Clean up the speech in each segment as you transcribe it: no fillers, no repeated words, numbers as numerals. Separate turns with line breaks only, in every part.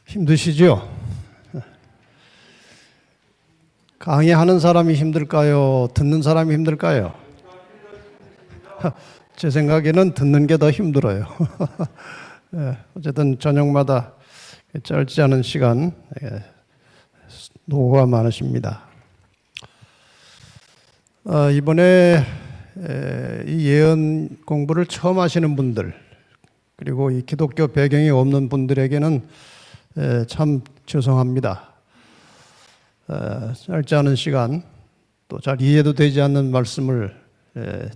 힘드시죠? 강의하는 사람이 힘들까요? 듣는 사람이 힘들까요? 제 생각에는 듣는 게 더 힘들어요. 어쨌든 저녁마다 짧지 않은 시간 노고가 많으십니다. 이번에 이 예언 공부를 처음 하시는 분들, 그리고 이 기독교 배경이 없는 분들에게는 참 죄송합니다. 짧지 않은 시간, 또 잘 이해도 되지 않는 말씀을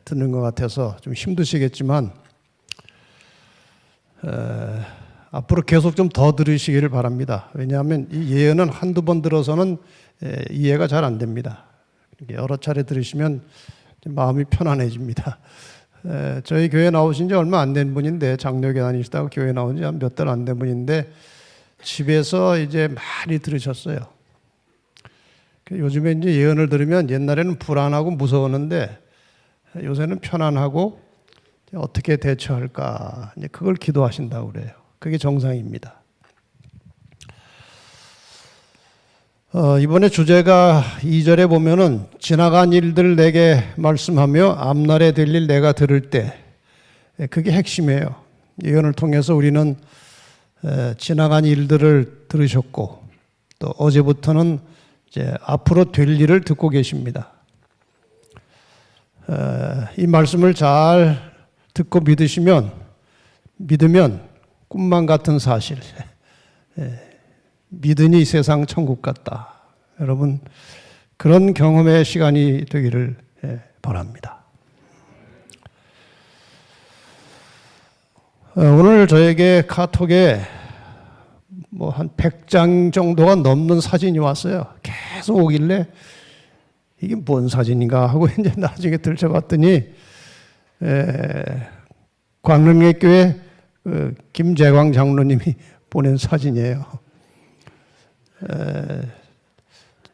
듣는 것 같아서 좀 힘드시겠지만 앞으로 계속 좀 더 들으시기를 바랍니다. 왜냐하면 이 예언은 한두 번 들어서는 이해가 잘 안 됩니다. 여러 차례 들으시면 마음이 편안해집니다. 저희 교회 나오신 지 얼마 안 된 분인데, 장로교 다니시다가 교회 나온 지 한 몇 달 안 된 분인데 집에서 이제 많이 들으셨어요. 요즘에 이제 예언을 들으면 옛날에는 불안하고 무서웠는데 요새는 편안하고 어떻게 대처할까, 이제 그걸 기도하신다고 그래요. 그게 정상입니다. 이번에 주제가 2절에 보면은 지나간 일들 내게 말씀하며 앞날에 될 일 내가 들을 때, 그게 핵심이에요. 예언을 통해서 우리는 지나간 일들을 들으셨고, 또 어제부터는 이제 앞으로 될 일을 듣고 계십니다. 이 말씀을 잘 듣고 믿으면 꿈만 같은 사실, 믿으니 세상 천국 같다. 여러분, 그런 경험의 시간이 되기를 바랍니다. 오늘 저에게 카톡에 한 100장 정도가 넘는 사진이 왔어요. 계속 오길래 이게 뭔 사진인가 하고 이제 나중에 들춰봤더니 광릉예교회 김재광 장로님이 보낸 사진이에요.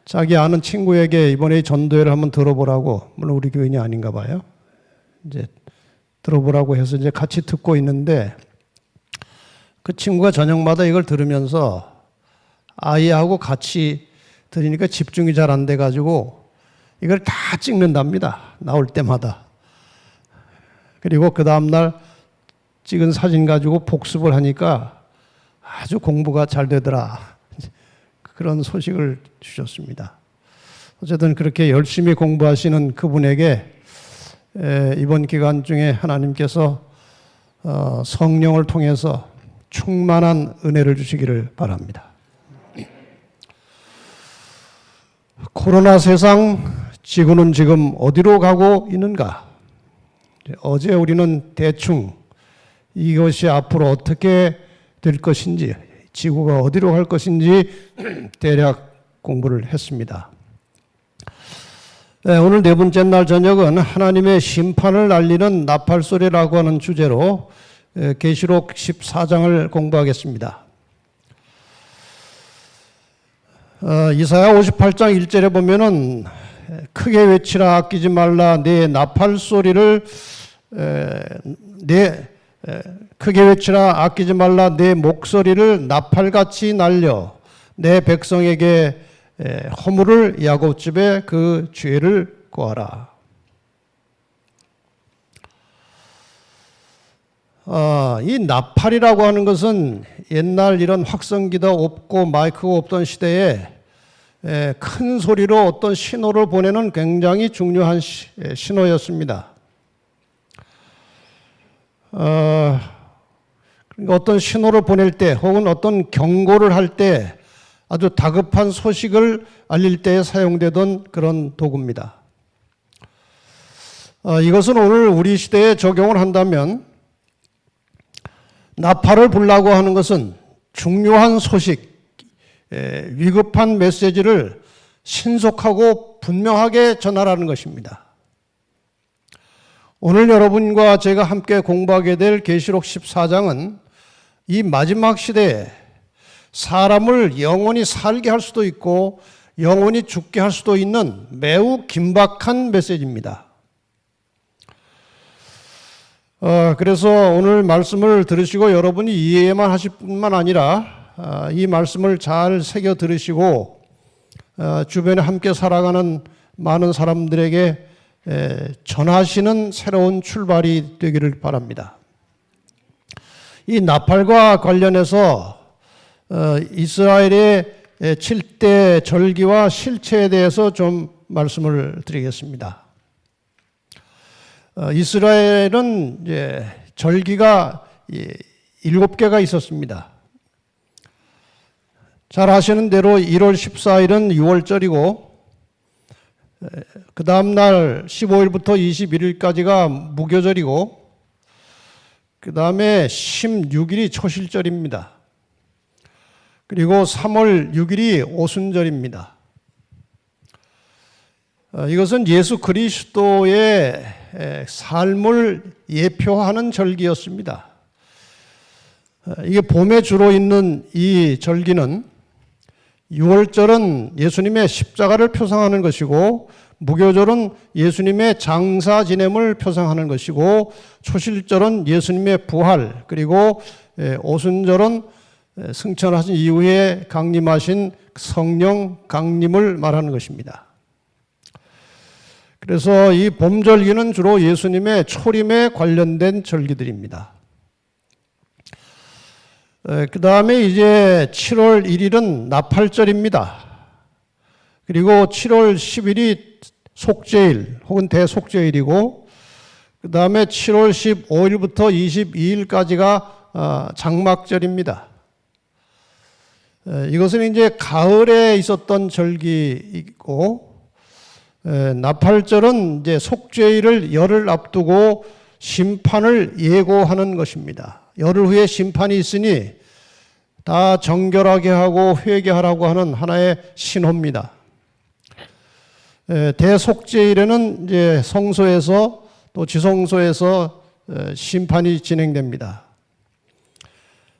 자기 아는 친구에게 이번에 전도회를 한번 들어보라고, 물론 우리 교인이 아닌가 봐요. 이제 들어보라고 해서 이제 같이 듣고 있는데, 그 친구가 저녁마다 이걸 들으면서 아이하고 같이 들으니까 집중이 잘 안 돼가지고 이걸 다 찍는답니다. 나올 때마다. 그리고 그 다음날 찍은 사진 가지고 복습을 하니까 아주 공부가 잘 되더라. 그런 소식을 주셨습니다. 어쨌든 그렇게 열심히 공부하시는 그분에게 이번 기간 중에 하나님께서 성령을 통해서 충만한 은혜를 주시기를 바랍니다. 코로나 세상, 지구는 지금 어디로 가고 있는가? 어제 우리는 대충 이것이 앞으로 어떻게 될 것인지, 지구가 어디로 갈 것인지 대략 공부를 했습니다. 오늘 네 번째 날 저녁은 하나님의 심판을 알리는 나팔소리라고 하는 주제로 계시록 14장을 공부하겠습니다. 이사야 58장 1절에 보면은 크게 외치라, 아끼지 말라, 내 나팔소리를 크게 외치라, 아끼지 말라, 내 목소리를 나팔같이 날려 내 백성에게 허물을, 야곱집에 그 죄를 고하라. 이 나팔이라고 하는 것은 옛날 이런 확성기도 없고 마이크가 없던 시대에 큰 소리로 어떤 신호를 보내는 굉장히 중요한 신호였습니다. 어떤 신호를 보낼 때, 혹은 어떤 경고를 할 때, 아주 다급한 소식을 알릴 때에 사용되던 그런 도구입니다. 이것은 오늘 우리 시대에 적용을 한다면, 나팔을 불라고 하는 것은 중요한 소식, 위급한 메시지를 신속하고 분명하게 전하라는 것입니다. 오늘 여러분과 제가 함께 공부하게 될 계시록 14장은 이 마지막 시대에 사람을 영원히 살게 할 수도 있고 영원히 죽게 할 수도 있는 매우 긴박한 메시지입니다. 그래서 오늘 말씀을 들으시고 여러분이 이해만 하실 뿐만 아니라 이 말씀을 잘 새겨 들으시고 주변에 함께 살아가는 많은 사람들에게 전하시는 새로운 출발이 되기를 바랍니다. 이 나팔과 관련해서 이스라엘의 7대 절기와 실체에 대해서 좀 말씀을 드리겠습니다. 이스라엘은 이제 절기가 7개가 있었습니다. 잘 아시는 대로 1월 14일은 6월절이고 그 다음 날 15일부터 21일까지가 무교절이고 그 다음에 16일이 초실절입니다. 그리고 3월 6일이 오순절입니다. 이것은 예수 그리스도의 삶을 예표하는 절기였습니다. 이게 봄에 주로 있는 이 절기는 6월절은 예수님의 십자가를 표상하는 것이고 무교절은 예수님의 장사 지냄을 표상하는 것이고 초실절은 예수님의 부활 그리고 오순절은 승천하신 이후에 강림하신 성령 강림을 말하는 것입니다. 그래서 이 봄절기는 주로 예수님의 초림에 관련된 절기들입니다. 그 다음에 이제 7월 1일은 나팔절입니다. 그리고 7월 10일이 속죄일 혹은 대속죄일이고 그 다음에 7월 15일부터 22일까지가 장막절입니다. 이것은 이제 가을에 있었던 절기이고 나팔절은 이제 속죄일을 열흘 앞두고 심판을 예고하는 것입니다. 열흘 후에 심판이 있으니 다 정결하게 하고 회개하라고 하는 하나의 신호입니다. 대속죄일에는 이제 성소에서 또 지성소에서 심판이 진행됩니다.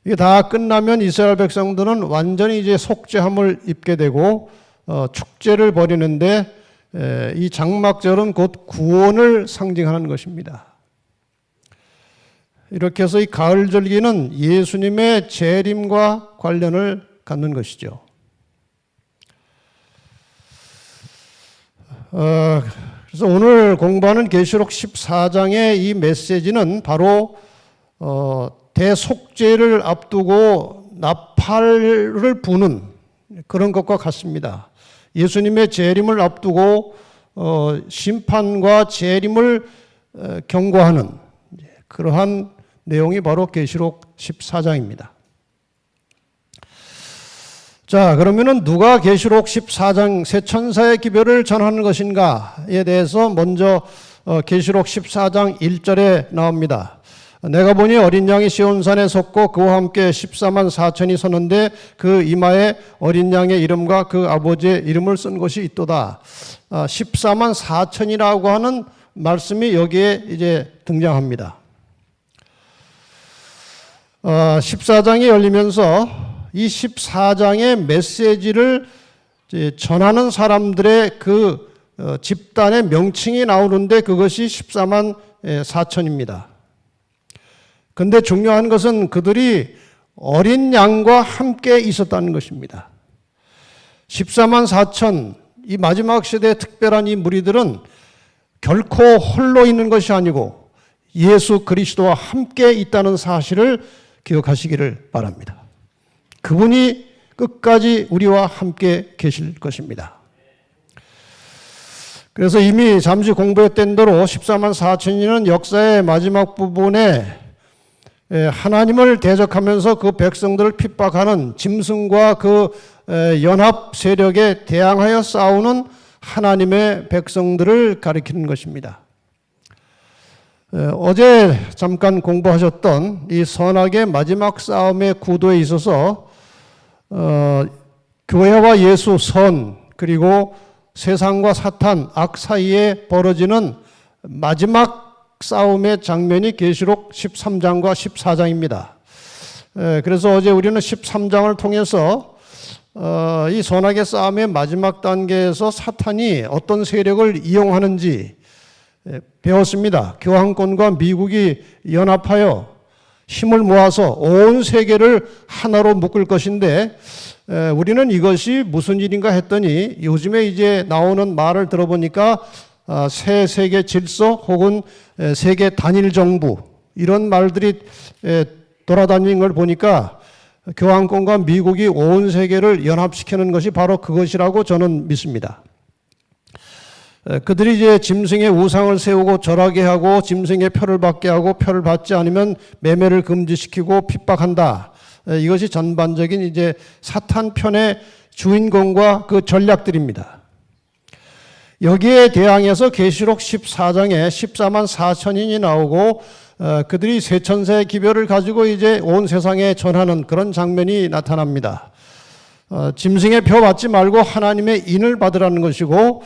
이게 다 끝나면 이스라엘 백성들은 완전히 이제 속죄함을 입게 되고 축제를 벌이는데 이 장막절은 곧 구원을 상징하는 것입니다. 이렇게 해서 이 가을절기는 예수님의 재림과 관련을 갖는 것이죠. 그래서 오늘 공부하는 계시록 14장의 이 메시지는 바로 대속죄를 앞두고 나팔을 부는 그런 것과 같습니다. 예수님의 재림을 앞두고 심판과 재림을 경고하는 그러한 내용이 바로 계시록 14장입니다. 자, 그러면은 누가 계시록 14장 새 천사의 기별을 전하는 것인가에 대해서 먼저 계시록 14장 1절에 나옵니다. 내가 보니 어린 양이 시온산에 섰고 그와 함께 14만 4천이 섰는데 그 이마에 어린 양의 이름과 그 아버지의 이름을 쓴 것이 있도다. 14만 4천이라고 하는 말씀이 여기에 이제 등장합니다. 14장이 열리면서 이 14장의 메시지를 전하는 사람들의 그 집단의 명칭이 나오는데 그것이 14만 4천입니다. 그런데 중요한 것은 그들이 어린 양과 함께 있었다는 것입니다. 14만 4천, 이 마지막 시대의 특별한 이 무리들은 결코 홀로 있는 것이 아니고 예수 그리스도와 함께 있다는 사실을 기억하시기를 바랍니다. 그분이 끝까지 우리와 함께 계실 것입니다. 그래서 이미 잠시 공부했던 대로 14만 4천이는 역사의 마지막 부분에 하나님을 대적하면서 그 백성들을 핍박하는 짐승과 그 연합 세력에 대항하여 싸우는 하나님의 백성들을 가리키는 것입니다. 어제 잠깐 공부하셨던 이 선악의 마지막 싸움의 구도에 있어서 교회와 예수 선 그리고 세상과 사탄 악 사이에 벌어지는 마지막 싸움의 장면이 계시록 13장과 14장입니다. 그래서 어제 우리는 13장을 통해서 이 선악의 싸움의 마지막 단계에서 사탄이 어떤 세력을 이용하는지 배웠습니다. 교황권과 미국이 연합하여 힘을 모아서 온 세계를 하나로 묶을 것인데 우리는 이것이 무슨 일인가 했더니 요즘에 이제 나오는 말을 들어보니까 새 세계 질서 혹은 세계 단일 정부 이런 말들이 돌아다니는 걸 보니까 교황권과 미국이 온 세계를 연합시키는 것이 바로 그것이라고 저는 믿습니다. 그들이 이제 짐승의 우상을 세우고 절하게 하고 짐승의 표를 받게 하고 표를 받지 않으면 매매를 금지시키고 핍박한다. 이것이 전반적인 이제 사탄 편의 주인공과 그 전략들입니다. 여기에 대항해서 계시록 14장에 14만 4천인이 나오고 그들이 세 천사의 기별을 가지고 이제 온 세상에 전하는 그런 장면이 나타납니다. 짐승의 표 받지 말고 하나님의 인을 받으라는 것이고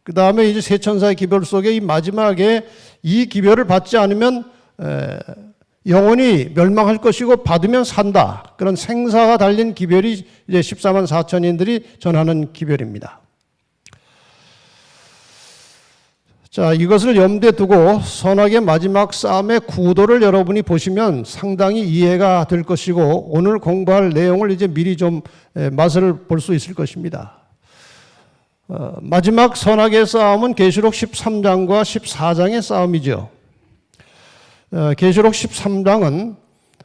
그 다음에 이제 세 천사의 기별 속에 이 마지막에 이 기별을 받지 않으면 영원히 멸망할 것이고 받으면 산다. 그런 생사가 달린 기별이 이제 14만 4천인들이 전하는 기별입니다. 자, 이것을 염두에 두고 선악의 마지막 싸움의 구도를 여러분이 보시면 상당히 이해가 될 것이고 오늘 공부할 내용을 이제 미리 좀 맛을 볼 수 있을 것입니다. 마지막 선악의 싸움은 계시록 13장과 14장의 싸움이죠. 계시록 13장은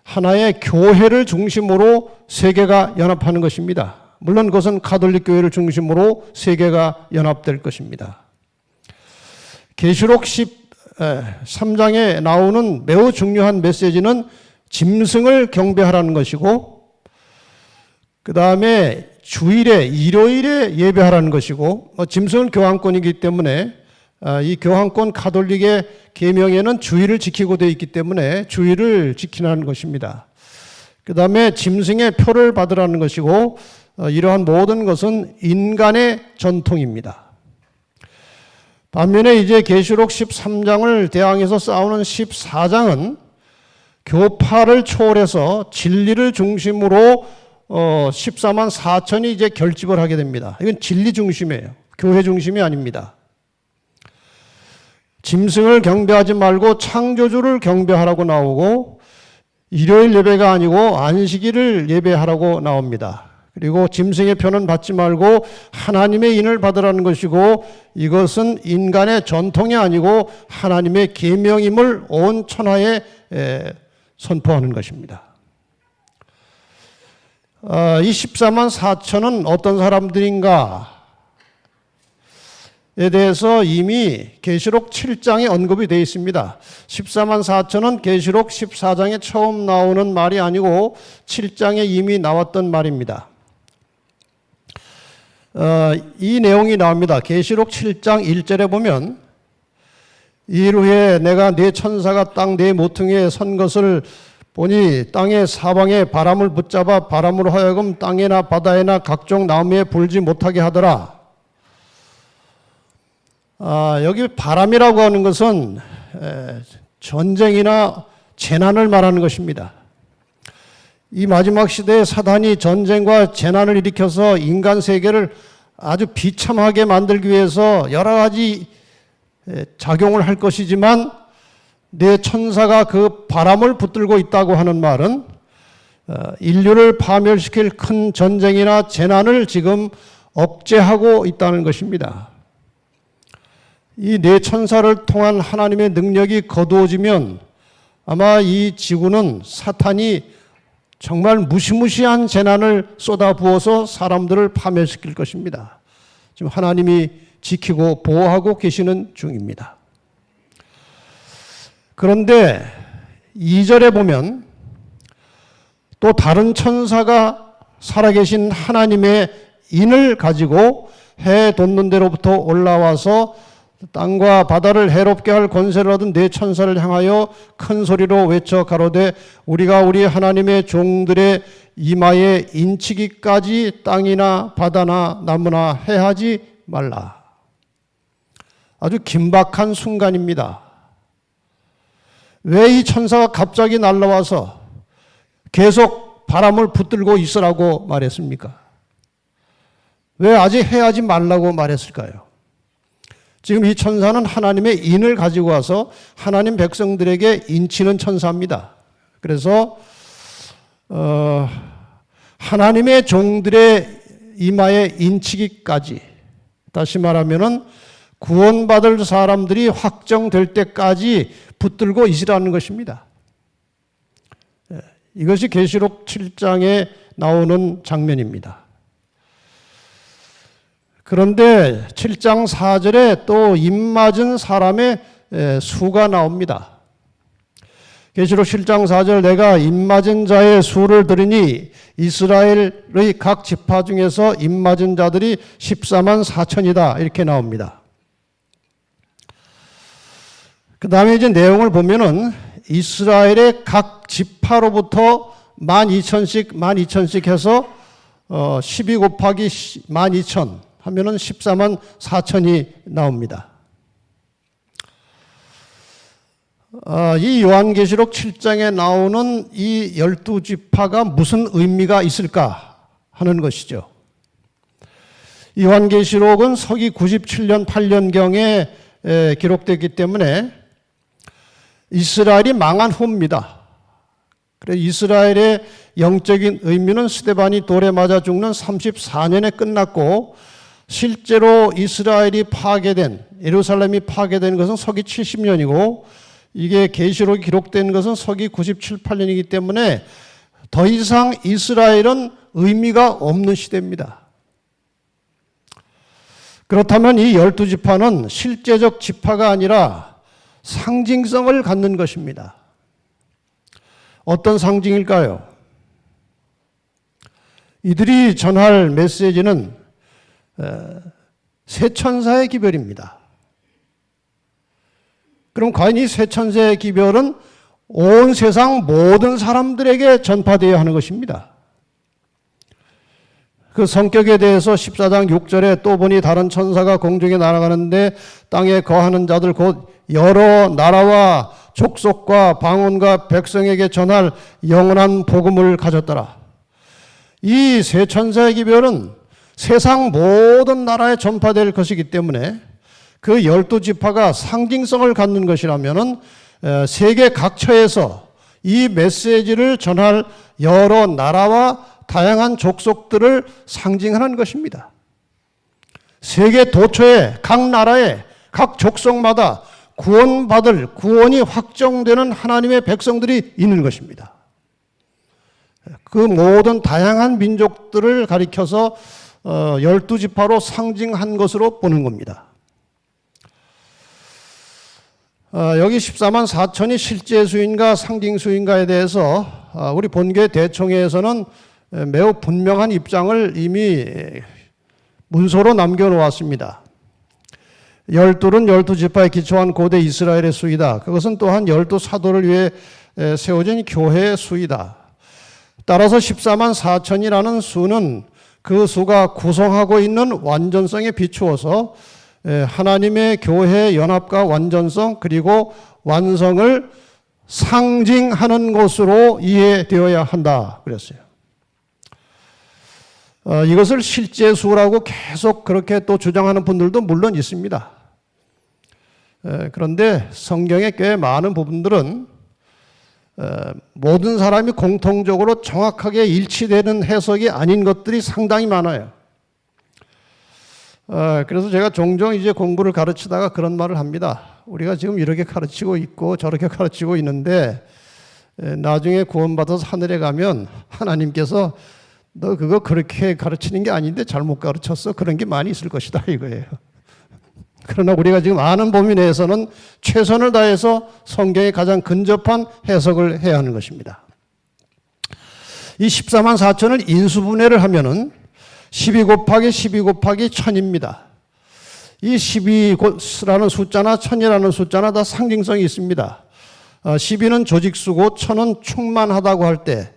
하나의 교회를 중심으로 세계가 연합하는 것입니다. 물론 그것은 가톨릭 교회를 중심으로 세계가 연합될 것입니다. 계시록 13장에 나오는 매우 중요한 메시지는 짐승을 경배하라는 것이고 그 다음에 주일에 일요일에 예배하라는 것이고 짐승은 교황권이기 때문에 이 교황권 가톨릭의 계명에는 주일을 지키고 되어 있기 때문에 주일을 지키라는 것입니다. 그 다음에 짐승의 표를 받으라는 것이고 이러한 모든 것은 인간의 전통입니다. 반면에 이제 계시록 13장을 대항해서 싸우는 14장은 교파를 초월해서 진리를 중심으로 14만 4천이 이제 결집을 하게 됩니다. 이건 진리 중심이에요. 교회 중심이 아닙니다. 짐승을 경배하지 말고 창조주를 경배하라고 나오고 일요일 예배가 아니고 안식일을 예배하라고 나옵니다. 그리고 짐승의 표는 받지 말고 하나님의 인을 받으라는 것이고 이것은 인간의 전통이 아니고 하나님의 계명임을 온 천하에 선포하는 것입니다. 이 14만 4천은 어떤 사람들인가에 대해서 이미 계시록 7장에 언급이 되어 있습니다. 14만 4천은 계시록 14장에 처음 나오는 말이 아니고 7장에 이미 나왔던 말입니다. 이 내용이 나옵니다. 계시록 7장 1절에 보면 이일 후에 내가 네 천사가 땅 네 모퉁이에 선 것을 보니 땅의 사방에 바람을 붙잡아 바람으로 하여금 땅에나 바다에나 각종 나무에 불지 못하게 하더라. 여기 바람이라고 하는 것은 전쟁이나 재난을 말하는 것입니다. 이 마지막 시대에 사단이 전쟁과 재난을 일으켜서 인간 세계를 아주 비참하게 만들기 위해서 여러 가지 작용을 할 것이지만 내 천사가 그 바람을 붙들고 있다고 하는 말은 인류를 파멸시킬 큰 전쟁이나 재난을 지금 억제하고 있다는 것입니다. 이 네 천사를 통한 하나님의 능력이 거두어지면 아마 이 지구는 사탄이 정말 무시무시한 재난을 쏟아부어서 사람들을 파멸시킬 것입니다. 지금 하나님이 지키고 보호하고 계시는 중입니다. 그런데 2절에 보면 또 다른 천사가 살아계신 하나님의 인을 가지고 해 돋는 데로부터 올라와서 땅과 바다를 해롭게 할 권세를 얻은 네 천사를 향하여 큰 소리로 외쳐 가로되 우리가 우리 하나님의 종들의 이마에 인치기까지 땅이나 바다나 나무나 해하지 말라. 아주 긴박한 순간입니다. 왜 이 천사가 갑자기 날라와서 계속 바람을 붙들고 있으라고 말했습니까? 왜 아직 해하지 말라고 말했을까요? 지금 이 천사는 하나님의 인을 가지고 와서 하나님 백성들에게 인치는 천사입니다. 그래서 하나님의 종들의 이마에 인치기까지, 다시 말하면은 구원받을 사람들이 확정될 때까지 붙들고 있으라는 것입니다. 이것이 계시록 7장에 나오는 장면입니다. 그런데 7장 4절에 또 입맞은 사람의 수가 나옵니다. 계시록 7장 4절, 내가 입맞은 자의 수를 들으니 이스라엘의 각 지파 중에서 입맞은 자들이 14만 4천이다 이렇게 나옵니다. 그 다음에 이제 내용을 보면은 이스라엘의 각 지파로부터 12,000씩 해서 12 곱하기 12,000 하면은 14만 4천이 나옵니다. 이 요한계시록 7장에 나오는 이 12지파가 무슨 의미가 있을까 하는 것이죠. 요한계시록은 서기 97년 8년경에 기록되기 때문에 이스라엘이 망한 후입니다. 그래서 이스라엘의 영적인 의미는 스데반이 돌에 맞아 죽는 34년에 끝났고, 실제로 이스라엘이 파괴된, 예루살렘이 파괴된 것은 서기 70년이고 이게 계시록이 기록된 것은 서기 97, 8년이기 때문에 더 이상 이스라엘은 의미가 없는 시대입니다. 그렇다면 이 12지파는 실제적 지파가 아니라 상징성을 갖는 것입니다. 어떤 상징일까요? 이들이 전할 메시지는 새 천사의 기별입니다. 그럼 과연 이 새 천사의 기별은 온 세상 모든 사람들에게 전파되어야 하는 것입니다. 그 성격에 대해서 14장 6절에 또 보니 다른 천사가 공중에 날아가는데 땅에 거하는 자들 곧 여러 나라와 족속과 방언과 백성에게 전할 영원한 복음을 가졌더라. 이 새 천사의 기별은 세상 모든 나라에 전파될 것이기 때문에 그 12지파가 상징성을 갖는 것이라면은 세계 각처에서 이 메시지를 전할 여러 나라와 다양한 족속들을 상징하는 것입니다. 세계 도처에 각 나라에 각 족속마다 구원이 확정되는 하나님의 백성들이 있는 것입니다. 그 모든 다양한 민족들을 가리켜서 12지파로 상징한 것으로 보는 겁니다. 여기 14만 4천이 실제 수인가 상징 수인가에 대해서 우리 본교회 대총회에서는 매우 분명한 입장을 이미 문서로 남겨놓았습니다. 12는 12지파에 기초한 고대 이스라엘의 수이다. 그것은 또한 12사도를 위해 세워진 교회의 수이다. 따라서 14만 4천이라는 수는 그 수가 구성하고 있는 완전성에 비추어서 하나님의 교회 연합과 완전성 그리고 완성을 상징하는 것으로 이해되어야 한다 그랬어요. 이것을 실제 수라고 계속 그렇게 또 주장하는 분들도 물론 있습니다. 그런데 성경의 꽤 많은 부분들은 모든 사람이 공통적으로 정확하게 일치되는 해석이 아닌 것들이 상당히 많아요. 그래서 제가 종종 이제 공부를 가르치다가 그런 말을 합니다. 우리가 지금 이렇게 가르치고 있고 저렇게 가르치고 있는데 나중에 구원받아서 하늘에 가면 하나님께서 너 그거 그렇게 가르치는 게 아닌데 잘못 가르쳤어. 그런 게 많이 있을 것이다 이거예요. 그러나 우리가 지금 아는 범위 내에서는 최선을 다해서 성경에 가장 근접한 해석을 해야 하는 것입니다. 이 14만 4천을 인수분해를 하면은 12 곱하기 12 곱하기 1000입니다. 이 12라는 숫자나 1000이라는 숫자나 다 상징성이 있습니다. 12는 조직수고 1000은 충만하다고 할 때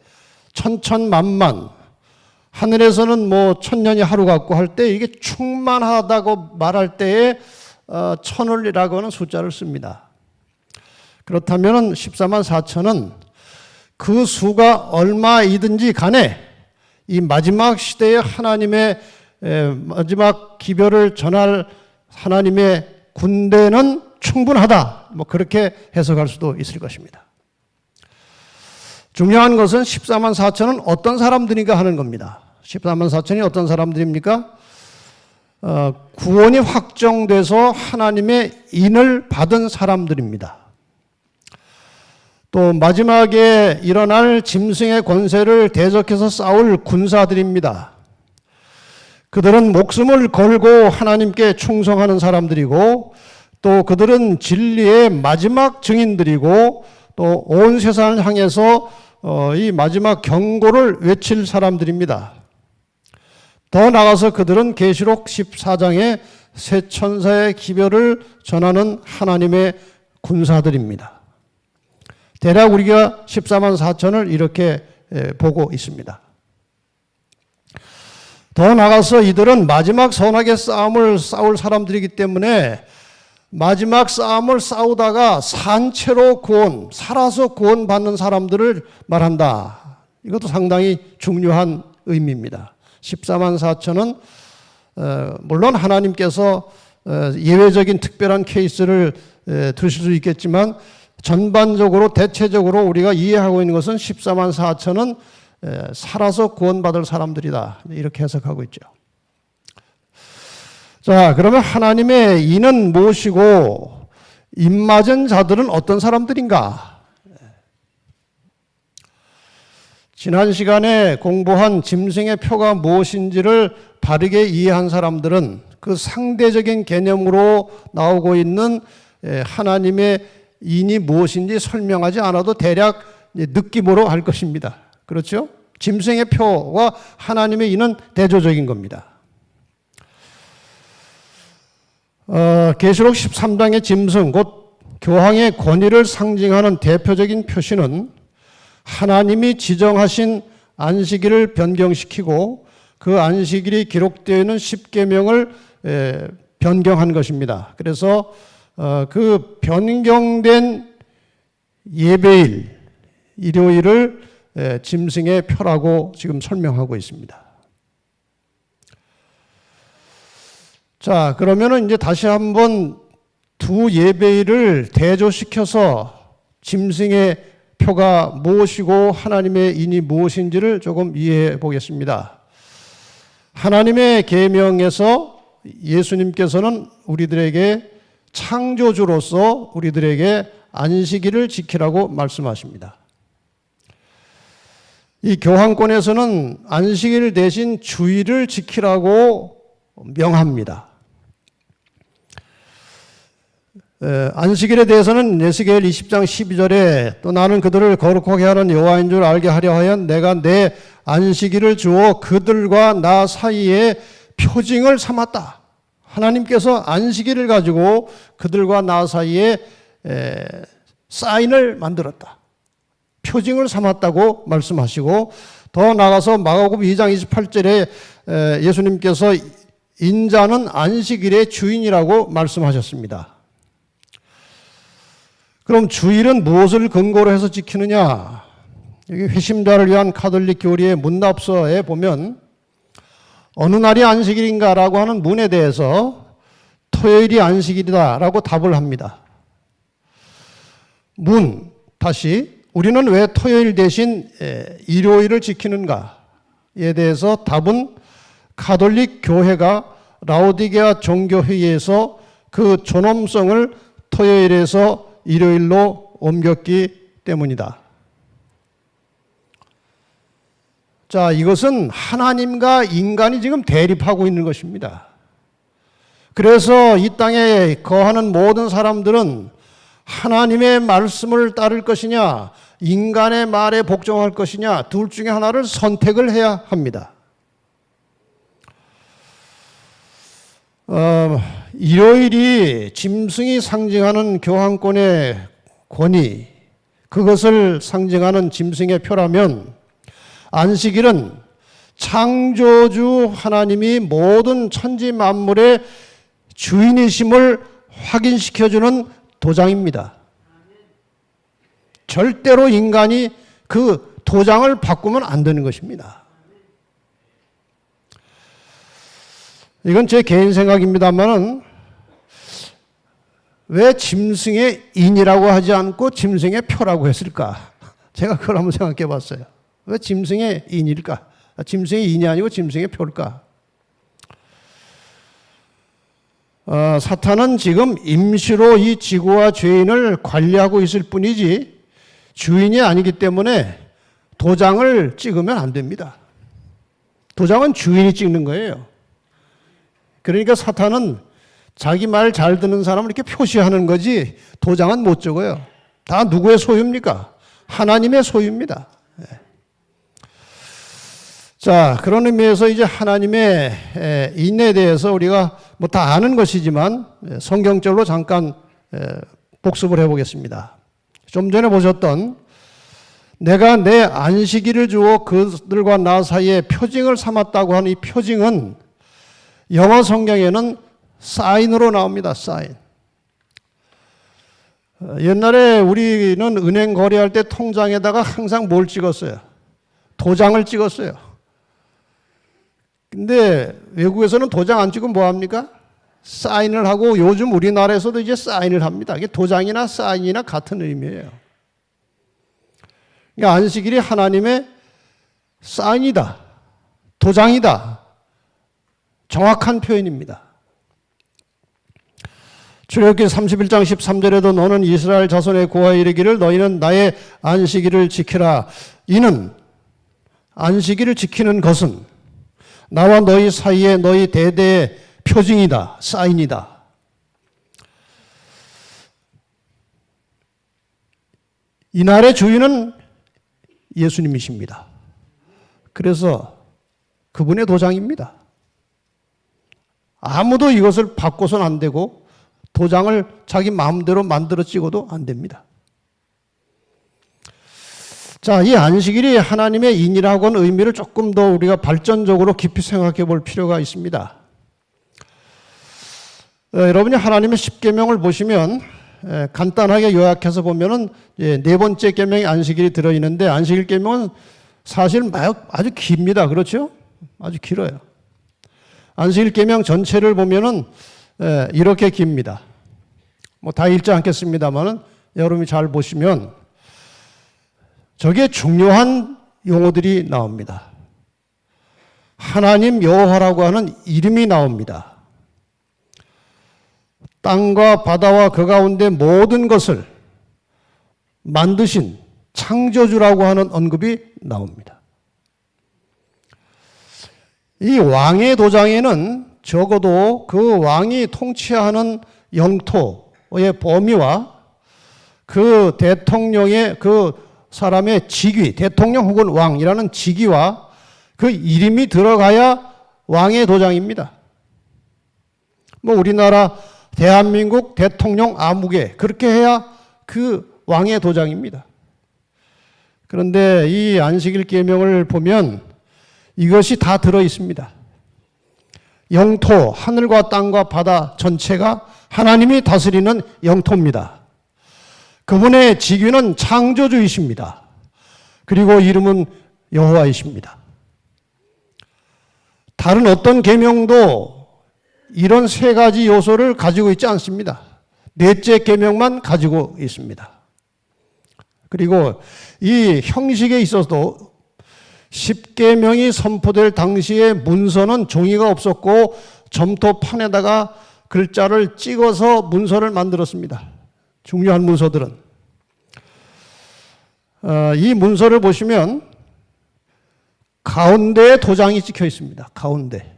천천만만, 하늘에서는 뭐 천년이 하루 같고 할 때 이게 충만하다고 말할 때에 1000이라고 하는 숫자를 씁니다. 그렇다면 14만 4천은 그 수가 얼마이든지 간에 이 마지막 시대의 하나님의 마지막 기별을 전할 하나님의 군대는 충분하다. 뭐 그렇게 해석할 수도 있을 것입니다. 중요한 것은 14만 4천은 어떤 사람들인가 하는 겁니다. 14만 4천이 어떤 사람들입니까? 구원이 확정돼서 하나님의 인을 받은 사람들입니다. 또 마지막에 일어날 짐승의 권세를 대적해서 싸울 군사들입니다. 그들은 목숨을 걸고 하나님께 충성하는 사람들이고 또 그들은 진리의 마지막 증인들이고 또 온 세상을 향해서 이 마지막 경고를 외칠 사람들입니다. 더 나아가서 그들은 계시록 14장의 새 천사의 기별을 전하는 하나님의 군사들입니다. 대략 우리가 14만 4천을 이렇게 보고 있습니다. 더 나아가서 이들은 마지막 선악의 싸움을 싸울 사람들이기 때문에 마지막 싸움을 싸우다가 산채로 구원, 살아서 구원받는 사람들을 말한다. 이것도 상당히 중요한 의미입니다. 14만 4천은 물론 하나님께서 예외적인 특별한 케이스를 두실 수 있겠지만 전반적으로 대체적으로 우리가 이해하고 있는 것은 14만 4천은 살아서 구원받을 사람들이다. 이렇게 해석하고 있죠. 자, 그러면 하나님의 인은 무엇이고 입맞은 자들은 어떤 사람들인가? 지난 시간에 공부한 짐승의 표가 무엇인지를 바르게 이해한 사람들은 그 상대적인 개념으로 나오고 있는 하나님의 인이 무엇인지 설명하지 않아도 대략 느낌으로 할 것입니다. 그렇죠? 짐승의 표와 하나님의 인은 대조적인 겁니다. 계시록 13장의 짐승, 곧 교황의 권위를 상징하는 대표적인 표시는 하나님이 지정하신 안식일을 변경시키고 그 안식일이 기록되어 있는 십계명을 변경한 것입니다. 그래서 그 변경된 예배일, 일요일을 짐승의 표라고 지금 설명하고 있습니다. 자, 그러면은 이제 다시 한번 두 예배일을 대조시켜서 짐승의 표가 무엇이고 하나님의 인이 무엇인지를 조금 이해해 보겠습니다. 하나님의 계명에서 예수님께서는 우리들에게 창조주로서 우리들에게 안식일을 지키라고 말씀하십니다. 이 교황권에서는 안식일 대신 주일을 지키라고 명합니다. 안식일에 대해서는 에스겔 20장 12절에 또 나는 그들을 거룩하게 하는 여호와인 줄 알게 하려 하여 내가 내 안식일을 주어 그들과 나 사이에 표징을 삼았다. 하나님께서 안식일을 가지고 그들과 나 사이에 사인을 만들었다. 표징을 삼았다고 말씀하시고 더 나아가서 마가복음 2장 28절에 예수님께서 인자는 안식일의 주인이라고 말씀하셨습니다. 그럼 주일은 무엇을 근거로 해서 지키느냐? 여기 회심자를 위한 가톨릭 교리의 문답서에 보면 어느 날이 안식일인가라고 하는 문에 대해서 토요일이 안식일이다라고 답을 합니다. 다시 우리는 왜 토요일 대신 일요일을 지키는가에 대해서 답은 가톨릭 교회가 라오디게아 종교회의에서 그 존엄성을 토요일에서 일요일로 옮겼기 때문이다. 자, 이것은 하나님과 인간이 지금 대립하고 있는 것입니다. 그래서 이 땅에 거하는 모든 사람들은 하나님의 말씀을 따를 것이냐, 인간의 말에 복종할 것이냐, 둘 중에 하나를 선택을 해야 합니다. 일요일이 짐승이 상징하는 교황권의 권위, 그것을 상징하는 짐승의 표라면 안식일은 창조주 하나님이 모든 천지 만물의 주인이심을 확인시켜주는 도장입니다. 절대로 인간이 그 도장을 바꾸면 안 되는 것입니다. 이건 제 개인 생각입니다만은 왜 짐승의 인이라고 하지 않고 짐승의 표라고 했을까? 제가 그걸 한번 생각해 봤어요. 왜 짐승의 인일까? 짐승의 인이 아니고 짐승의 표일까? 사탄은 지금 임시로 이 지구와 죄인을 관리하고 있을 뿐이지 주인이 아니기 때문에 도장을 찍으면 안 됩니다. 도장은 주인이 찍는 거예요. 그러니까 사탄은 자기 말 잘 듣는 사람을 이렇게 표시하는 거지 도장은 못 적어요. 다 누구의 소유입니까? 하나님의 소유입니다. 자, 그런 의미에서 이제 하나님의 인에 대해서 우리가 뭐 다 아는 것이지만 성경적으로 잠깐 복습을 해보겠습니다. 좀 전에 보셨던 내가 내 안식일을 주어 그들과 나 사이에 표징을 삼았다고 하는 이 표징은 영어 성경에는 사인으로 나옵니다. 사인. 옛날에 우리는 은행 거래할 때 통장에다가 항상 뭘 찍었어요? 도장을 찍었어요. 근데 외국에서는 도장 안 찍으면 뭐 합니까? 사인을 하고 요즘 우리나라에서도 이제 사인을 합니다. 이게 도장이나 사인이나 같은 의미예요. 그러니까 안식일이 하나님의 사인이다. 도장이다. 정확한 표현입니다. 출애굽기 31장 13절에도 너는 이스라엘 자손의 고하에 이르기를 너희는 나의 안식일을 지키라. 이는 안식일을 지키는 것은 나와 너희 사이에 너희 대대의 표징이다. 사인이다. 이날의 주인은 예수님이십니다. 그래서 그분의 도장입니다. 아무도 이것을 바꿔서는 안 되고 도장을 자기 마음대로 만들어 찍어도 안 됩니다. 자, 이 안식일이 하나님의 인이라고 하는 의미를 조금 더 우리가 발전적으로 깊이 생각해 볼 필요가 있습니다. 여러분이 하나님의 십계명을 보시면 간단하게 요약해서 보면은 네 번째 계명이 안식일이 들어있는데 안식일 계명은 사실 아주 깁니다. 그렇죠? 아주 길어요. 안식일 계명 전체를 보면은 이렇게 깁니다. 뭐 다 읽지 않겠습니다만은 여러분이 잘 보시면 저게 중요한 용어들이 나옵니다. 하나님 여호와라고 하는 이름이 나옵니다. 땅과 바다와 그 가운데 모든 것을 만드신 창조주라고 하는 언급이 나옵니다. 이 왕의 도장에는 적어도 그 왕이 통치하는 영토의 범위와 그 대통령의 그 사람의 직위, 대통령 혹은 왕이라는 직위와 그 이름이 들어가야 왕의 도장입니다. 뭐 우리나라 대한민국 대통령 아무개 그렇게 해야 그 왕의 도장입니다. 그런데 이 안식일 계명을 보면 이것이 다 들어 있습니다. 영토, 하늘과 땅과 바다 전체가 하나님이 다스리는 영토입니다. 그분의 직위는 창조주이십니다. 그리고 이름은 여호와이십니다. 다른 어떤 계명도 이런 세 가지 요소를 가지고 있지 않습니다. 넷째 계명만 가지고 있습니다. 그리고 이 형식에 있어서도 십계명이 선포될 당시에 문서는 종이가 없었고 점토판에다가 글자를 찍어서 문서를 만들었습니다. 중요한 문서들은. 이 문서를 보시면 가운데에 도장이 찍혀 있습니다. 가운데.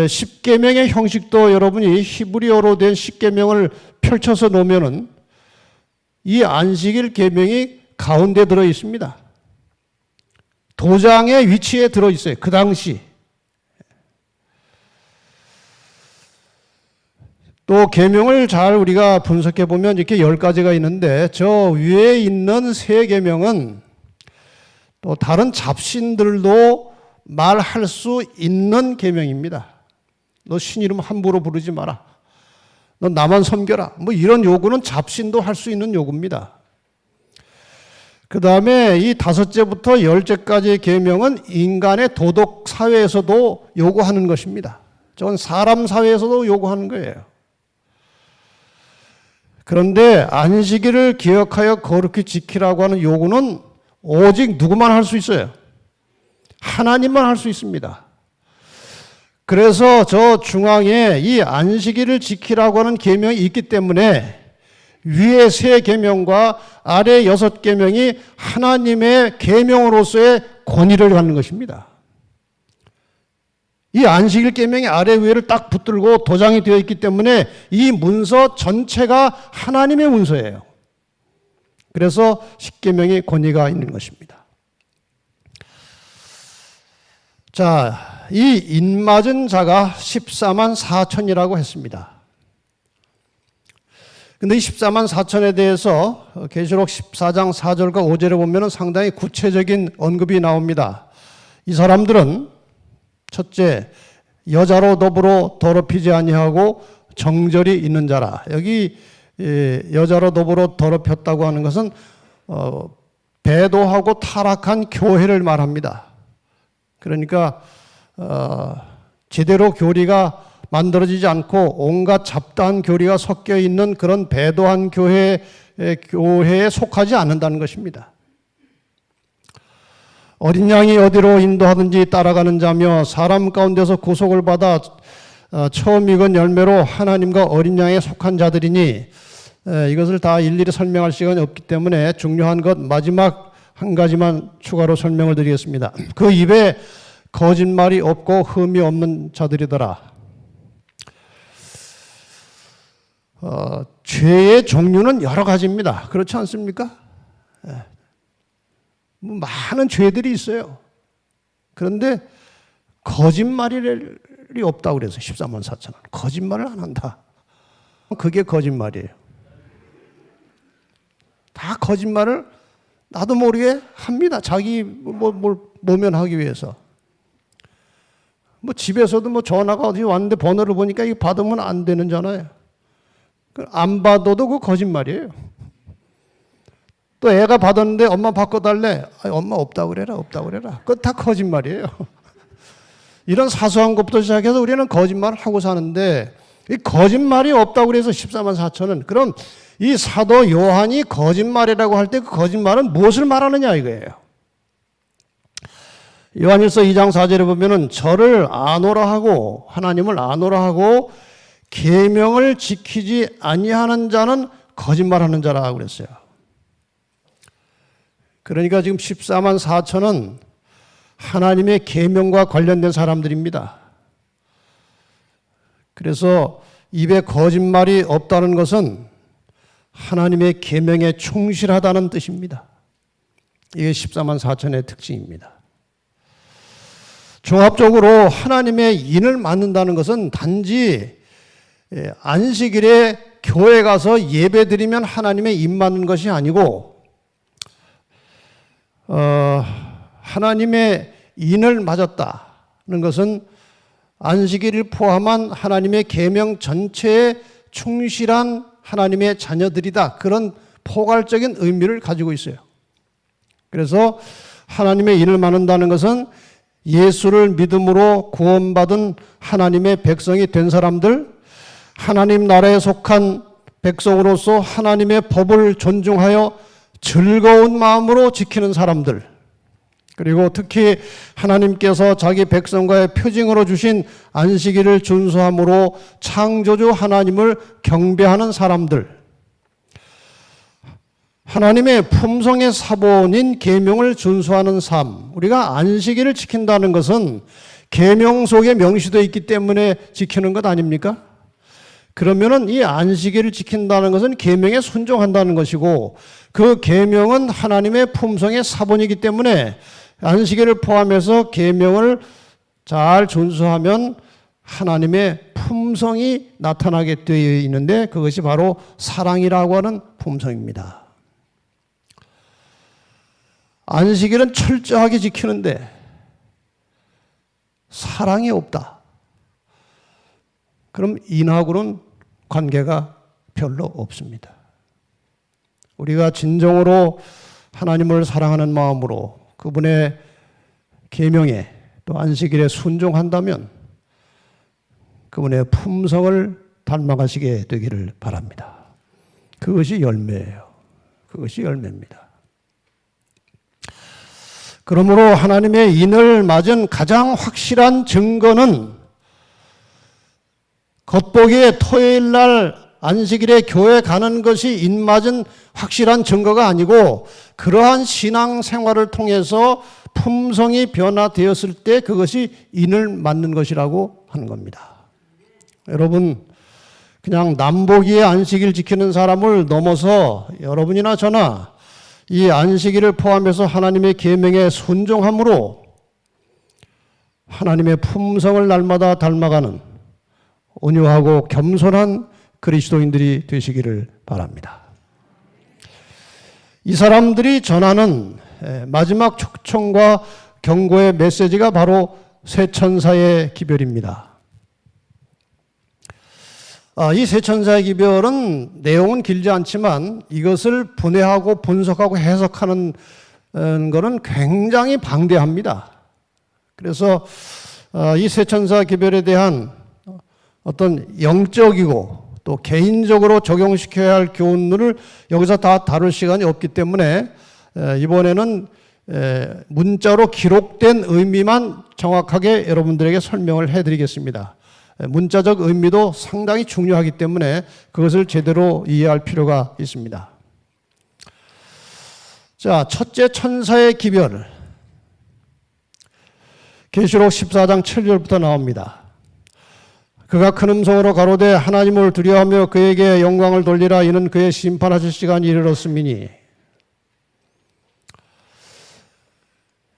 십계명의 형식도 여러분이 히브리어로 된 십계명을 펼쳐서 놓으면은 이 안식일 계명이 가운데 들어 있습니다. 도장의 위치에 들어 있어요. 그 당시. 또 계명을 잘 우리가 분석해 보면 이렇게 10가지가 있는데 저 위에 있는 세 계명은 또 다른 잡신들도 말할 수 있는 계명입니다. 너 신 이름 함부로 부르지 마라. 너 나만 섬겨라. 뭐 이런 요구는 잡신도 할 수 있는 요구입니다. 그 다음에 이 5제부터 10제까지의 계명은 인간의 도덕 사회에서도 요구하는 것입니다. 저건 사람 사회에서도 요구하는 거예요. 그런데 안식일을 기억하여 거룩히 지키라고 하는 요구는 오직 누구만 할 수 있어요? 하나님만 할 수 있습니다. 그래서 저 중앙에 이 안식일을 지키라고 하는 계명이 있기 때문에 위에 3계명과 아래 6계명이 하나님의 계명으로서의 권위를 갖는 것입니다. 이 안식일 계명이 아래 위에를 딱 붙들고 도장이 되어 있기 때문에 이 문서 전체가 하나님의 문서예요. 그래서 10계명의 권위가 있는 것입니다. 자, 이 인맞은 자가 14만 4천이라고 했습니다. 근데 이 14만 4천에 대해서 계시록 14장 4절과 5절에 보면 상당히 구체적인 언급이 나옵니다. 이 사람들은 첫째, 여자로 더불어 더럽히지 아니하고 정절이 있는 자라. 여기 여자로 더불어 더럽혔다고 하는 것은 배도하고 타락한 교회를 말합니다. 그러니까 제대로 교리가 만들어지지 않고 온갖 잡다한 교리가 섞여 있는 그런 배도한 교회에 속하지 않는다는 것입니다. 어린 양이 어디로 인도하든지 따라가는 자며 사람 가운데서 구속을 받아 처음 익은 열매로 하나님과 어린 양에 속한 자들이니, 이것을 다 일일이 설명할 시간이 없기 때문에 중요한 것 마지막 한 가지만 추가로 설명을 드리겠습니다. 그 입에 거짓말이 없고 흠이 없는 자들이더라. 죄의 종류는 여러 가지입니다. 그렇지 않습니까? 많은 죄들이 있어요. 그런데 거짓말이 없다고 그래서 14만 4천 원. 거짓말을 안 한다. 그게 거짓말이에요. 다 거짓말을 나도 모르게 합니다. 자기 뭘 모면하기 위해서. 집에서도 전화가 어디 왔는데 번호를 보니까 이거 받으면 안 되는잖아요. 안 받아도 그 거짓말이에요. 또 애가 받았는데 엄마 바꿔달래. 엄마 없다고 그래라, 없다고 그래라. 그거 다 거짓말이에요. 이런 사소한 것부터 시작해서 우리는 거짓말을 하고 사는데, 이 거짓말이 없다고 그래서 14만 4천은, 그럼 이 사도 요한이 거짓말이라고 할 때 그 거짓말은 무엇을 말하느냐 이거예요. 요한일서 2장 4절에 보면은 저를 아노라 하고 하나님을 아노라 하고 계명을 지키지 아니하는 자는 거짓말하는 자라고 그랬어요. 그러니까 지금 14만 4천은 하나님의 계명과 관련된 사람들입니다. 그래서 입에 거짓말이 없다는 것은 하나님의 계명에 충실하다는 뜻입니다. 이게 14만 4천의 특징입니다. 종합적으로 하나님의 인을 맡는다는 것은 단지 안식일에 교회 가서 예배 드리면 하나님의 인 맡는 것이 아니고, 하나님의 인을 맞았다는 것은 안식일을 포함한 하나님의 계명 전체에 충실한 하나님의 자녀들이다. 그런 포괄적인 의미를 가지고 있어요. 그래서 하나님의 인을 맡는다는 것은 예수를 믿음으로 구원받은 하나님의 백성이 된 사람들, 하나님 나라에 속한 백성으로서 하나님의 법을 존중하여 즐거운 마음으로 지키는 사람들, 그리고 특히 하나님께서 자기 백성과의 표징으로 주신 안식일을 준수함으로 창조주 하나님을 경배하는 사람들, 하나님의 품성의 사본인 계명을 준수하는 삶. 우리가 안식일을 지킨다는 것은 계명 속에 명시되어 있기 때문에 지키는 것 아닙니까? 그러면은 이 안식일을 지킨다는 것은 계명에 순종한다는 것이고, 그 계명은 하나님의 품성의 사본이기 때문에 안식일을 포함해서 계명을 잘 준수하면 하나님의 품성이 나타나게 되어 있는데, 그것이 바로 사랑이라고 하는 품성입니다. 안식일은 철저하게 지키는데 사랑이 없다. 그럼 인하고는 관계가 별로 없습니다. 우리가 진정으로 하나님을 사랑하는 마음으로 그분의 계명에 또 안식일에 순종한다면 그분의 품성을 닮아가시게 되기를 바랍니다. 그것이 열매예요. 그것이 열매입니다. 그러므로 하나님의 인을 맞은 가장 확실한 증거는 겉보기에 토요일 날 안식일에 교회 가는 것이 인 맞은 확실한 증거가 아니고 그러한 신앙생활을 통해서 품성이 변화되었을 때 그것이 인을 맞는 것이라고 하는 겁니다. 여러분, 그냥 남보기에 안식일 지키는 사람을 넘어서 여러분이나 저나 이 안식일을 포함해서 하나님의 계명에 순종함으로 하나님의 품성을 날마다 닮아가는 온유하고 겸손한 그리스도인들이 되시기를 바랍니다. 이 사람들이 전하는 마지막 촉청과 경고의 메시지가 바로 세 천사의 기별입니다. 이 세 천사의 기별은 내용은 길지 않지만 이것을 분해하고 분석하고 해석하는 것은 굉장히 방대합니다. 그래서 이 세 천사 기별에 대한 어떤 영적이고 또 개인적으로 적용시켜야 할 교훈들을 여기서 다 다룰 시간이 없기 때문에 이번에는 문자로 기록된 의미만 정확하게 여러분들에게 설명을 해드리겠습니다. 문자적 의미도 상당히 중요하기 때문에 그것을 제대로 이해할 필요가 있습니다. 자, 첫째 천사의 기별. 계시록 14장 7절부터 나옵니다. 그가 큰 음성으로 가로되 하나님을 두려워하며 그에게 영광을 돌리라. 이는 그의 심판하실 시간이 이르렀음이니.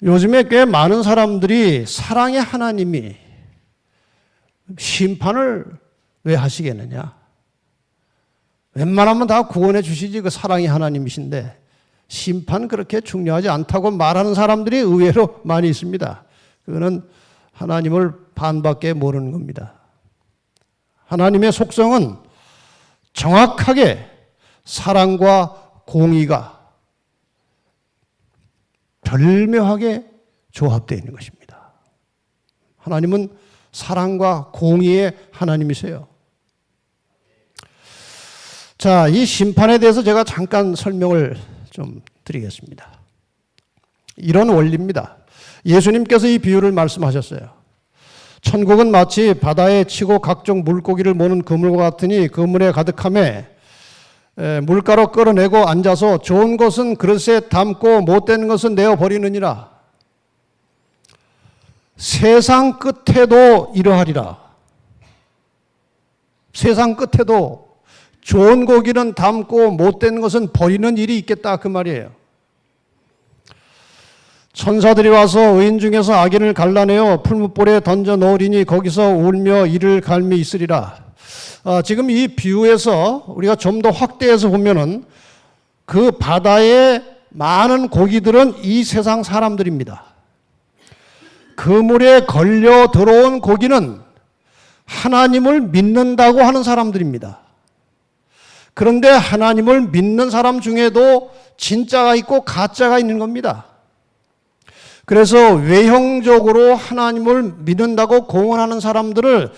요즘에 꽤 많은 사람들이 사랑의 하나님이 심판을 왜 하시겠느냐? 웬만하면 다 구원해 주시지 그 사랑의 하나님이신데 심판 그렇게 중요하지 않다고 말하는 사람들이 의외로 많이 있습니다. 그거는 하나님을 반밖에 모르는 겁니다. 하나님의 속성은 정확하게 사랑과 공의가 절묘하게 조합되어 있는 것입니다. 하나님은 사랑과 공의의 하나님이세요. 자, 이 심판에 대해서 제가 잠깐 설명을 좀 드리겠습니다. 이런 원리입니다. 예수님께서 이 비유를 말씀하셨어요. 천국은 마치 바다에 치고 각종 물고기를 모는 그물과 같으니 그물에 가득하매 물가로 끌어내고 앉아서 좋은 것은 그릇에 담고 못된 것은 내어버리느니라. 세상 끝에도 이러하리라. 세상 끝에도 좋은 고기는 담고 못된 것은 버리는 일이 있겠다 그 말이에요. 천사들이 와서 의인 중에서 악인을 갈라내어 풀무불에 던져 넣으리니 거기서 울며 이를 갈미 있으리라. 지금 이 비유에서 우리가 좀 더 확대해서 보면은 그 바다의 많은 고기들은 이 세상 사람들입니다. 그물에 걸려 들어온 고기는 하나님을 믿는다고 하는 사람들입니다. 그런데 하나님을 믿는 사람 중에도 진짜가 있고 가짜가 있는 겁니다. 그래서 외형적으로 하나님을 믿는다고 공언하는 사람들을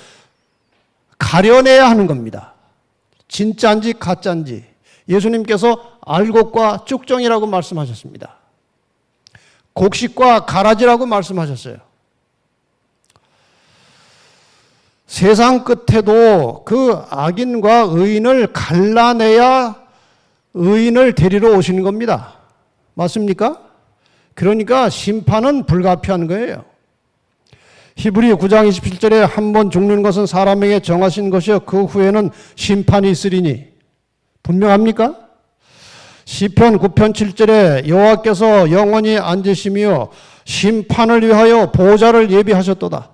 가려내야 하는 겁니다. 진짜인지 가짜인지. 예수님께서 알곡과 쭉정이라고 말씀하셨습니다. 곡식과 가라지라고 말씀하셨어요. 세상 끝에도 그 악인과 의인을 갈라내야 의인을 데리러 오시는 겁니다. 맞습니까? 그러니까 심판은 불가피한 거예요. 히브리 9장 27절에 한 번 죽는 것은 사람에게 정하신 것이요 그 후에는 심판이 있으리니. 분명합니까? 시편 9편 7절에 여호와께서 영원히 앉으시며 심판을 위하여 보좌를 예비하셨도다.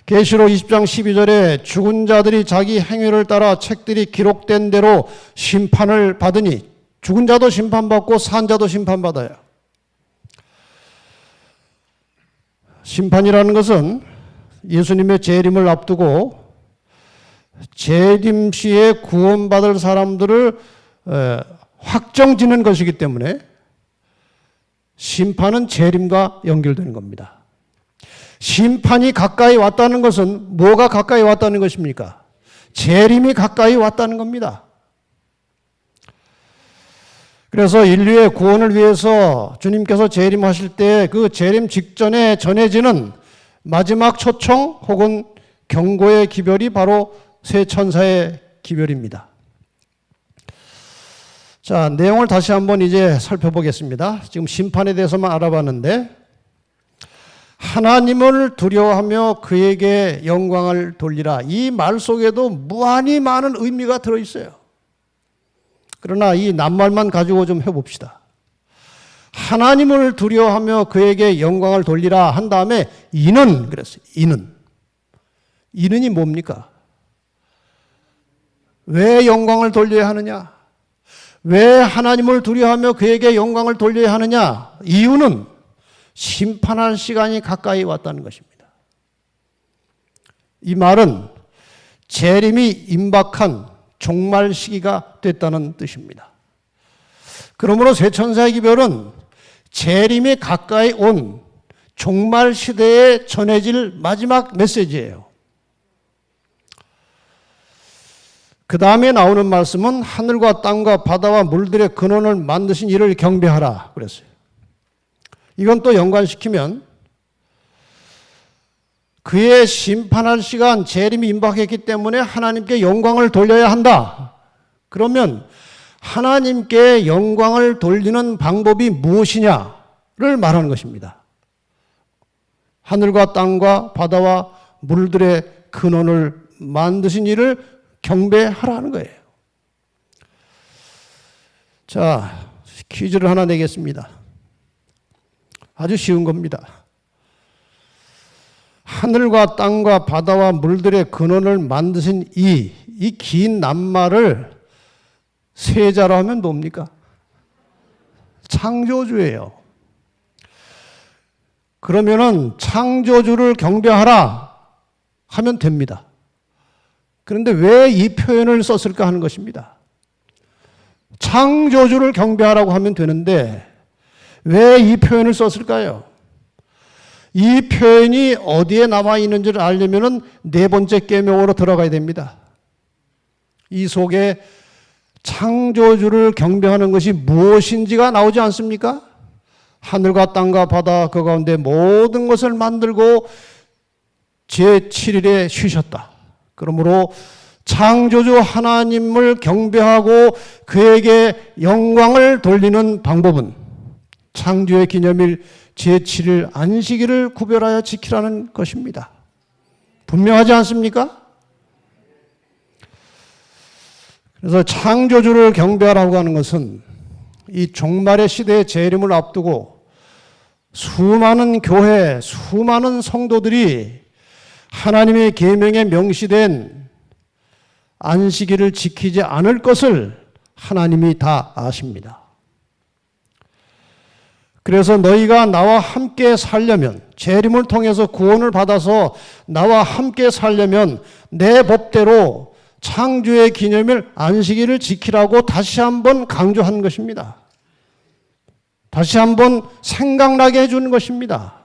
계시록 20장 12절에 죽은 자들이 자기 행위를 따라 책들이 기록된 대로 심판을 받으니 죽은 자도 심판받고 산 자도 심판받아요. 심판이라는 것은 예수님의 재림을 앞두고 재림 시에 구원받을 사람들을 확정짓는 것이기 때문에 심판은 재림과 연결되는 겁니다. 심판이 가까이 왔다는 것은 뭐가 가까이 왔다는 것입니까? 재림이 가까이 왔다는 겁니다. 그래서 인류의 구원을 위해서 주님께서 재림하실 때 그 재림 직전에 전해지는 마지막 초청 혹은 경고의 기별이 바로 세 천사의 기별입니다. 자, 내용을 다시 한번 이제 살펴보겠습니다. 지금 심판에 대해서만 알아봤는데, 하나님을 두려워하며 그에게 영광을 돌리라. 이 말 속에도 무한히 많은 의미가 들어있어요. 그러나 이 낱말만 가지고 좀 해봅시다. 하나님을 두려워하며 그에게 영광을 돌리라 한 다음에 이는 그랬어요. 이는이 뭡니까? 왜 영광을 돌려야 하느냐? 왜 하나님을 두려워하며 그에게 영광을 돌려야 하느냐? 이유는 심판할 시간이 가까이 왔다는 것입니다. 이 말은 재림이 임박한 종말 시기가 됐다는 뜻입니다. 그러므로 세 천사의 기별은 재림이 가까이 온 종말 시대에 전해질 마지막 메시지예요. 그 다음에 나오는 말씀은 하늘과 땅과 바다와 물들의 근원을 만드신 이를 경배하라 그랬어요. 이건 또 연관시키면 그의 심판할 시간 재림이 임박했기 때문에 하나님께 영광을 돌려야 한다. 그러면 하나님께 영광을 돌리는 방법이 무엇이냐를 말하는 것입니다. 하늘과 땅과 바다와 물들의 근원을 만드신 이를 경배하라는 거예요. 자, 퀴즈를 하나 내겠습니다. 아주 쉬운 겁니다. 하늘과 땅과 바다와 물들의 근원을 만드신 이 긴 낱말을 세자로 하면 뭡니까? 창조주예요. 그러면은 창조주를 경배하라 하면 됩니다. 그런데 왜 이 표현을 썼을까 하는 것입니다. 창조주를 경배하라고 하면 되는데 왜 이 표현을 썼을까요? 이 표현이 어디에 나와 있는지를 알려면 네 번째 계명으로 들어가야 됩니다. 이 속에 창조주를 경배하는 것이 무엇인지가 나오지 않습니까? 하늘과 땅과 바다 그 가운데 모든 것을 만들고 제7일에 쉬셨다. 그러므로 창조주 하나님을 경배하고 그에게 영광을 돌리는 방법은 창조의 기념일 제7일 안식일을 구별하여 지키라는 것입니다. 분명하지 않습니까? 그래서 창조주를 경배하라고 하는 것은 이 종말의 시대의 재림을 앞두고 수많은 교회, 수많은 성도들이 하나님의 계명에 명시된 안식일을 지키지 않을 것을 하나님이 다 아십니다. 그래서 너희가 나와 함께 살려면, 재림을 통해서 구원을 받아서 나와 함께 살려면 내 법대로 창조의 기념일 안식일을 지키라고 다시 한번 강조한 것입니다. 다시 한번 생각나게 해주는 것입니다.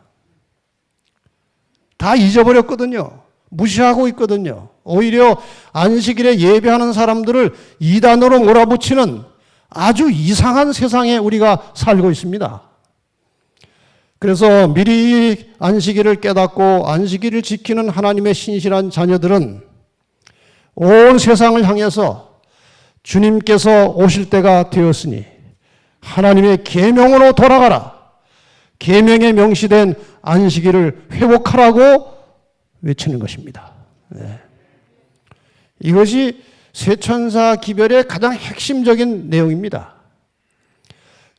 다 잊어버렸거든요. 무시하고 있거든요. 오히려 안식일에 예배하는 사람들을 이단으로 몰아붙이는 아주 이상한 세상에 우리가 살고 있습니다. 그래서 미리 안식일을 깨닫고 안식일을 지키는 하나님의 신실한 자녀들은 온 세상을 향해서 주님께서 오실 때가 되었으니 하나님의 계명으로 돌아가라. 계명에 명시된 안식일을 회복하라고 외치는 것입니다. 네. 이것이 세천사 기별의 가장 핵심적인 내용입니다.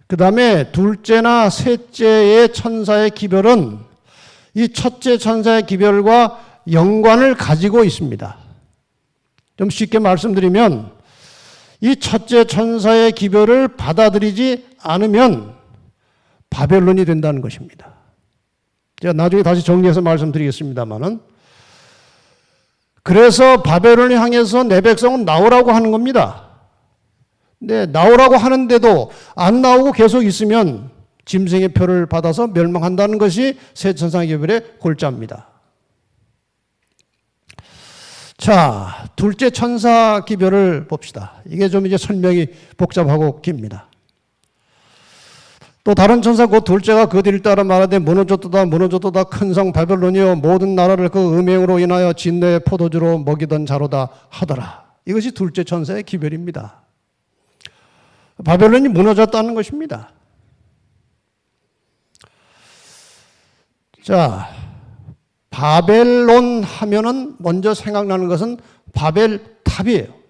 그 다음에 둘째나 셋째의 천사의 기별은 이 첫째 천사의 기별과 연관을 가지고 있습니다. 좀 쉽게 말씀드리면 이 첫째 천사의 기별을 받아들이지 않으면 바벨론이 된다는 것입니다. 제가 나중에 다시 정리해서 말씀드리겠습니다만은, 그래서 바벨론을 향해서 내 백성은 나오라고 하는 겁니다. 근데 나오라고 하는데도 안 나오고 계속 있으면 짐승의 표를 받아서 멸망한다는 것이 세 천사 기별의 골자입니다. 자, 둘째 천사 기별을 봅시다. 이게 좀 이제 설명이 복잡하고 깁니다. 또 다른 천사 곧 둘째가 그 뒤를 따라 말하되 무너졌도다 무너졌도다 큰 성 바벨론이여 모든 나라를 그 음행으로 인하여 진노의 포도주로 먹이던 자로다 하더라. 이것이 둘째 천사의 기별입니다. 바벨론이 무너졌다는 것입니다. 자, 바벨론 하면은 먼저 생각나는 것은 바벨탑이에요.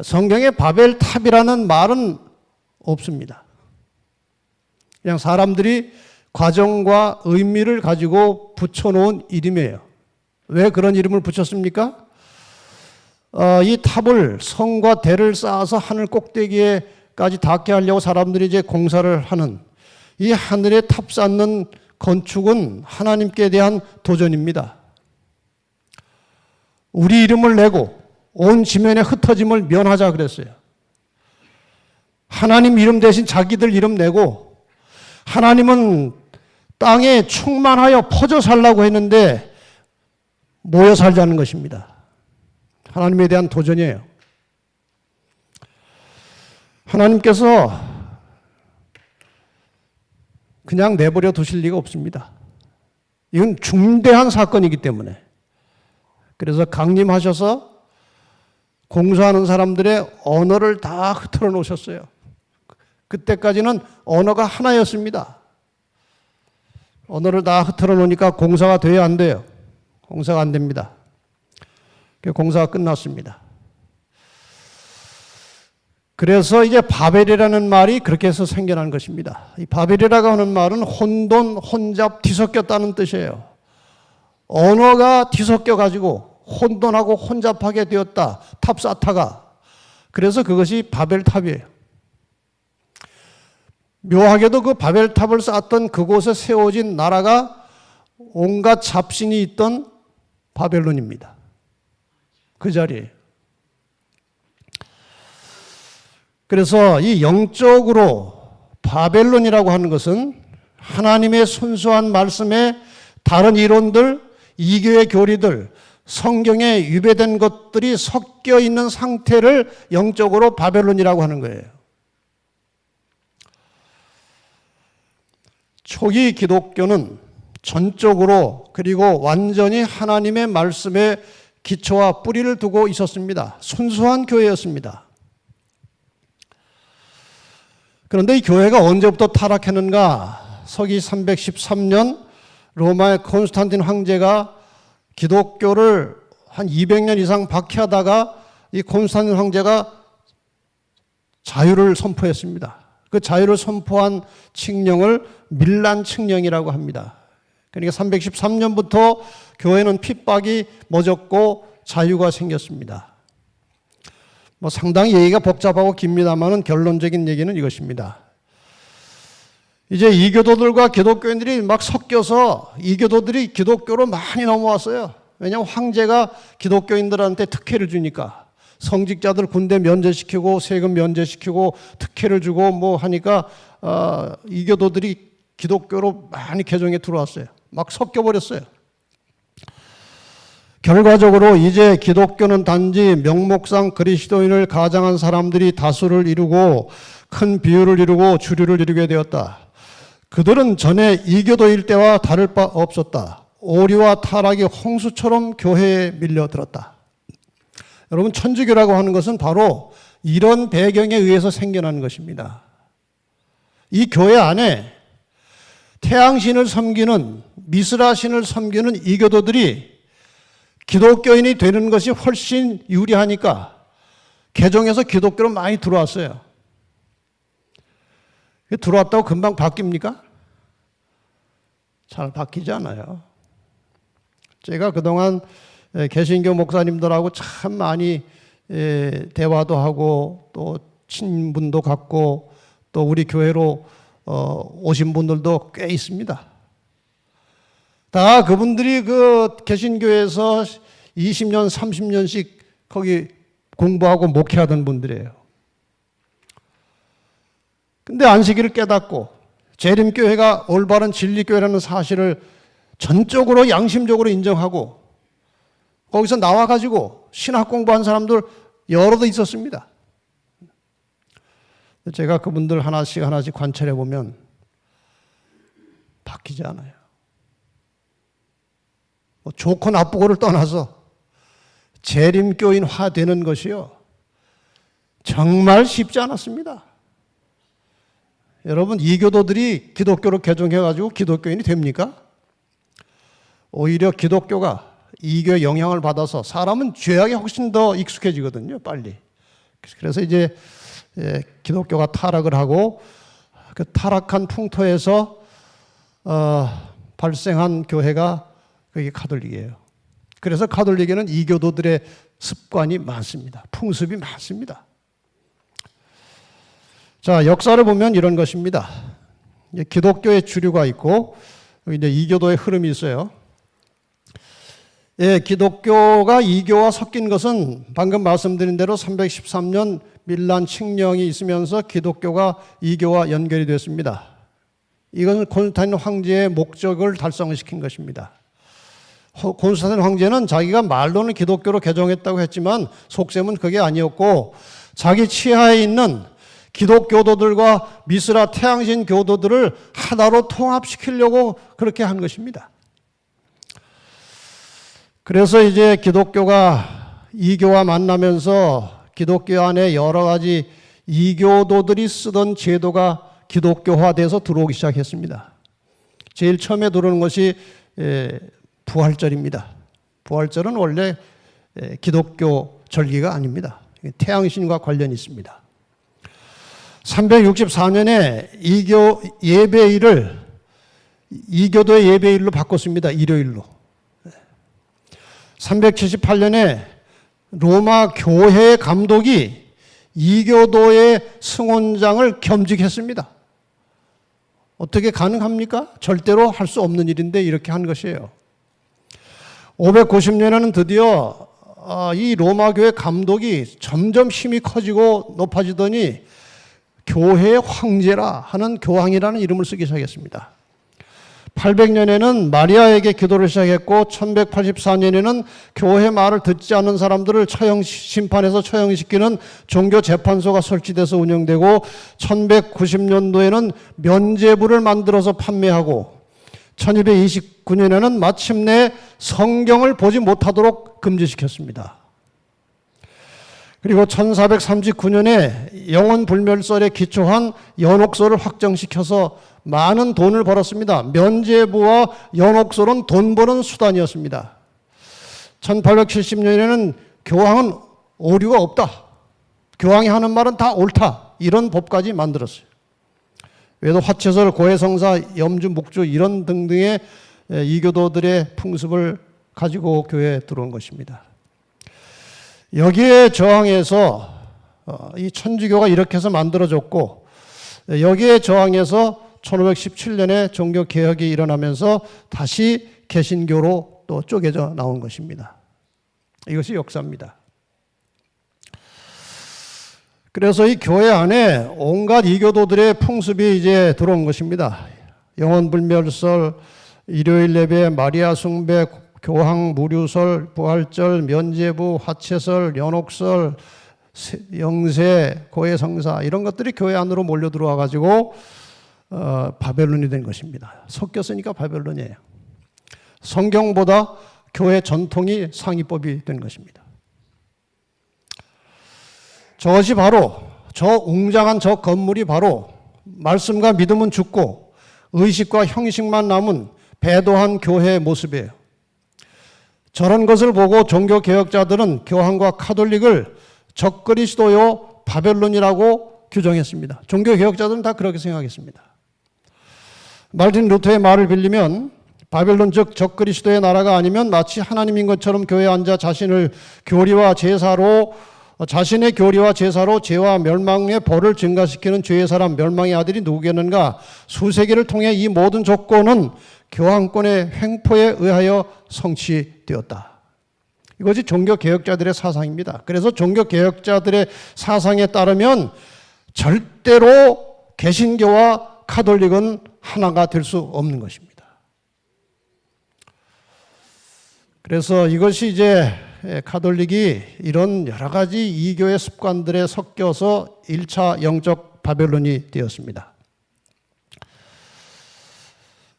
성경에 바벨탑이라는 말은 없습니다. 그냥 사람들이 과정과 의미를 가지고 붙여놓은 이름이에요. 왜 그런 이름을 붙였습니까? 이 탑을 성과 대를 쌓아서 하늘 꼭대기에까지 닿게 하려고 사람들이 이제 공사를 하는 이 하늘에 탑 쌓는 건축은 하나님께 대한 도전입니다. 우리 이름을 내고 온 지면에 흩어짐을 면하자 그랬어요. 하나님 이름 대신 자기들 이름 내고 하나님은 땅에 충만하여 퍼져 살라고 했는데 모여 살자는 것입니다. 하나님에 대한 도전이에요. 하나님께서 그냥 내버려 두실 리가 없습니다. 이건 중대한 사건이기 때문에. 그래서 강림하셔서 공사하는 사람들의 언어를 다 흐트러 놓으셨어요. 그때까지는 언어가 하나였습니다. 언어를 다 흐트러 놓으니까 공사가 돼야 안 돼요. 공사가 안 됩니다. 공사가 끝났습니다. 그래서 이제 바벨이라는 말이 그렇게 해서 생겨난 것입니다. 이 바벨이라고 하는 말은 혼돈, 혼잡, 뒤섞였다는 뜻이에요. 언어가 뒤섞여가지고 혼돈하고 혼잡하게 되었다. 탑사타가. 그래서 그것이 바벨탑이에요. 묘하게도 그 바벨탑을 쌓았던 그곳에 세워진 나라가 온갖 잡신이 있던 바벨론입니다. 그 자리에. 그래서 이 영적으로 바벨론이라고 하는 것은 하나님의 순수한 말씀에 다른 이론들, 이교의 교리들, 성경에 유배된 것들이 섞여 있는 상태를 영적으로 바벨론이라고 하는 거예요. 초기 기독교는 전적으로 그리고 완전히 하나님의 말씀에 기초와 뿌리를 두고 있었습니다. 순수한 교회였습니다. 그런데 이 교회가 언제부터 타락했는가? 서기 313년 로마의 콘스탄틴 황제가 기독교를 한 200년 이상 박해하다가 이 콘스탄틴 황제가 자유를 선포했습니다. 그 자유를 선포한 칙령을 밀란 칙령이라고 합니다. 그러니까 313년부터 교회는 핍박이 멎었고 자유가 생겼습니다. 상당히 얘기가 복잡하고 깁니다만은 결론적인 얘기는 이것입니다. 이제 이교도들과 기독교인들이 막 섞여서 이교도들이 기독교로 많이 넘어왔어요. 왜냐하면 황제가 기독교인들한테 특혜를 주니까. 성직자들 군대 면제시키고 세금 면제시키고 특혜를 주고 뭐 하니까 이교도들이 기독교로 많이 개종에 들어왔어요. 막 섞여버렸어요. 결과적으로 이제 기독교는 단지 명목상 그리스도인을 가장한 사람들이 다수를 이루고 큰 비율을 이루고 주류를 이루게 되었다. 그들은 전에 이교도일 때와 다를 바 없었다. 오류와 타락이 홍수처럼 교회에 밀려들었다. 여러분, 천주교라고 하는 것은 바로 이런 배경에 의해서 생겨난 것입니다. 이 교회 안에 태양신을 섬기는, 미스라신을 섬기는 이교도들이 기독교인이 되는 것이 훨씬 유리하니까 개종해서 기독교로 많이 들어왔어요. 들어왔다고 금방 바뀝니까? 잘 바뀌지 않아요. 제가 그동안 개신교 목사님들하고 참 많이 대화도 하고 또 친분도 갖고 또 우리 교회로 오신 분들도 꽤 있습니다. 다 그분들이 그 개신교에서 20년, 30년씩 거기 공부하고 목회하던 분들이에요. 근데 안식일을 깨닫고 재림교회가 올바른 진리교회라는 사실을 전적으로 양심적으로 인정하고 거기서 나와가지고 신학 공부한 사람들 여럿도 있었습니다. 제가 그분들 하나씩 하나씩 관찰해 보면 바뀌지 않아요. 뭐 좋고 나쁘고를 떠나서 재림교인화 되는 것이요, 정말 쉽지 않았습니다. 여러분, 이교도들이 기독교로 개종해가지고 기독교인이 됩니까? 오히려 기독교가 이교의 영향을 받아서 사람은 죄악에 훨씬 더 익숙해지거든요, 빨리. 그래서 이제 기독교가 타락을 하고 그 타락한 풍토에서 발생한 교회가 그게 가톨릭이에요. 그래서 가톨릭에는 이교도들의 습관이 많습니다. 풍습이 많습니다. 자, 역사를 보면 이런 것입니다. 기독교의 주류가 있고 이제 이교도의 흐름이 있어요. 기독교가 이교와 섞인 것은 방금 말씀드린 대로 313년 밀란 칙령이 있으면서 기독교가 이교와 연결이 됐습니다. 이것은 콘스탄틴 황제의 목적을 달성시킨 것입니다. 콘스탄틴 황제는 자기가 말로는 기독교로 개종했다고 했지만 속셈은 그게 아니었고, 자기 치하에 있는 기독교도들과 미스라 태양신 교도들을 하나로 통합시키려고 그렇게 한 것입니다. 그래서 이제 기독교가 이교와 만나면서 기독교 안에 여러 가지 이교도들이 쓰던 제도가 기독교화돼서 들어오기 시작했습니다. 제일 처음에 들어오는 것이 부활절입니다. 부활절은 원래 기독교 절기가 아닙니다. 태양신과 관련이 있습니다. 364년에 이교 예배일을 이교도의 예배일로 바꿨습니다. 일요일로. 378년에 로마 교회 감독이 이교도의 승원장을 겸직했습니다. 어떻게 가능합니까? 절대로 할 수 없는 일인데 이렇게 한 것이에요. 590년에는 드디어 이 로마 교회 감독이 점점 힘이 커지고 높아지더니 교회의 황제라 하는 교황이라는 이름을 쓰기 시작했습니다. 800년에는 마리아에게 기도를 시작했고 1184년에는 교회 말을 듣지 않는 사람들을 심판해서 처형시키는 종교재판소가 설치돼서 운영되고 1190년도에는 면죄부를 만들어서 판매하고 1229년에는 마침내 성경을 보지 못하도록 금지시켰습니다. 그리고 1439년에 영원불멸설에 기초한 연옥설을 확정시켜서 많은 돈을 벌었습니다. 면죄부와 연옥설은 돈 버는 수단이었습니다. 1870년에는 교황은 오류가 없다, 교황이 하는 말은 다 옳다, 이런 법까지 만들었어요. 외도 화채설, 고해성사, 염주, 묵주 이런 등등의 이교도들의 풍습을 가지고 교회에 들어온 것입니다. 여기에 저항해서 이 천주교가 이렇게 해서 만들어졌고, 여기에 저항해서 1517년에 종교개혁이 일어나면서 다시 개신교로 또 쪼개져 나온 것입니다. 이것이 역사입니다. 그래서 이 교회 안에 온갖 이교도들의 풍습이 이제 들어온 것입니다. 영원불멸설, 일요일 예배, 마리아 숭배, 교황 무류설, 부활절, 면죄부, 화채설, 연옥설, 영세, 고해성사 이런 것들이 교회 안으로 몰려 들어와 가지고 바벨론이 된 것입니다. 섞였으니까 바벨론이에요. 성경보다 교회 전통이 상위법이 된 것입니다. 저것이 바로 저 웅장한 저 건물이 바로 말씀과 믿음은 죽고 의식과 형식만 남은 배도한 교회의 모습이에요. 저런 것을 보고 종교개혁자들은 교황과 카톨릭을 적그리스도요 바벨론이라고 규정했습니다. 종교개혁자들은 다 그렇게 생각했습니다. 마르틴 루터의 말을 빌리면 바벨론 즉 적그리스도의 나라가 아니면 마치 하나님인 것처럼 교회에 앉아 자신의 교리와 제사로 죄와 멸망의 벌을 증가시키는 죄의 사람 멸망의 아들이 누구겠는가. 수세기를 통해 이 모든 조건은 교황권의 횡포에 의하여 성취되었다. 이것이 종교개혁자들의 사상입니다. 그래서 종교개혁자들의 사상에 따르면 절대로 개신교와 카톨릭은 하나가 될 수 없는 것입니다. 그래서 이것이 이제 카톨릭이 이런 여러 가지 이교의 습관들에 섞여서 1차 영적 바벨론이 되었습니다.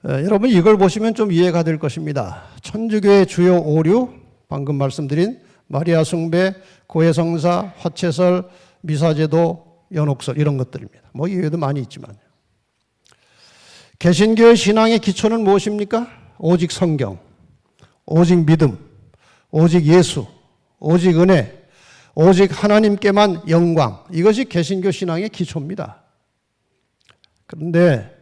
여러분 이걸 보시면 좀 이해가 될 것입니다. 천주교의 주요 오류, 방금 말씀드린 마리아 숭배, 고해성사, 화채설, 미사제도, 연옥설 이런 것들입니다. 뭐 이외에도 많이 있지만 개신교의 신앙의 기초는 무엇입니까? 오직 성경, 오직 믿음, 오직 예수, 오직 은혜, 오직 하나님께만 영광. 이것이 개신교 신앙의 기초입니다. 그런데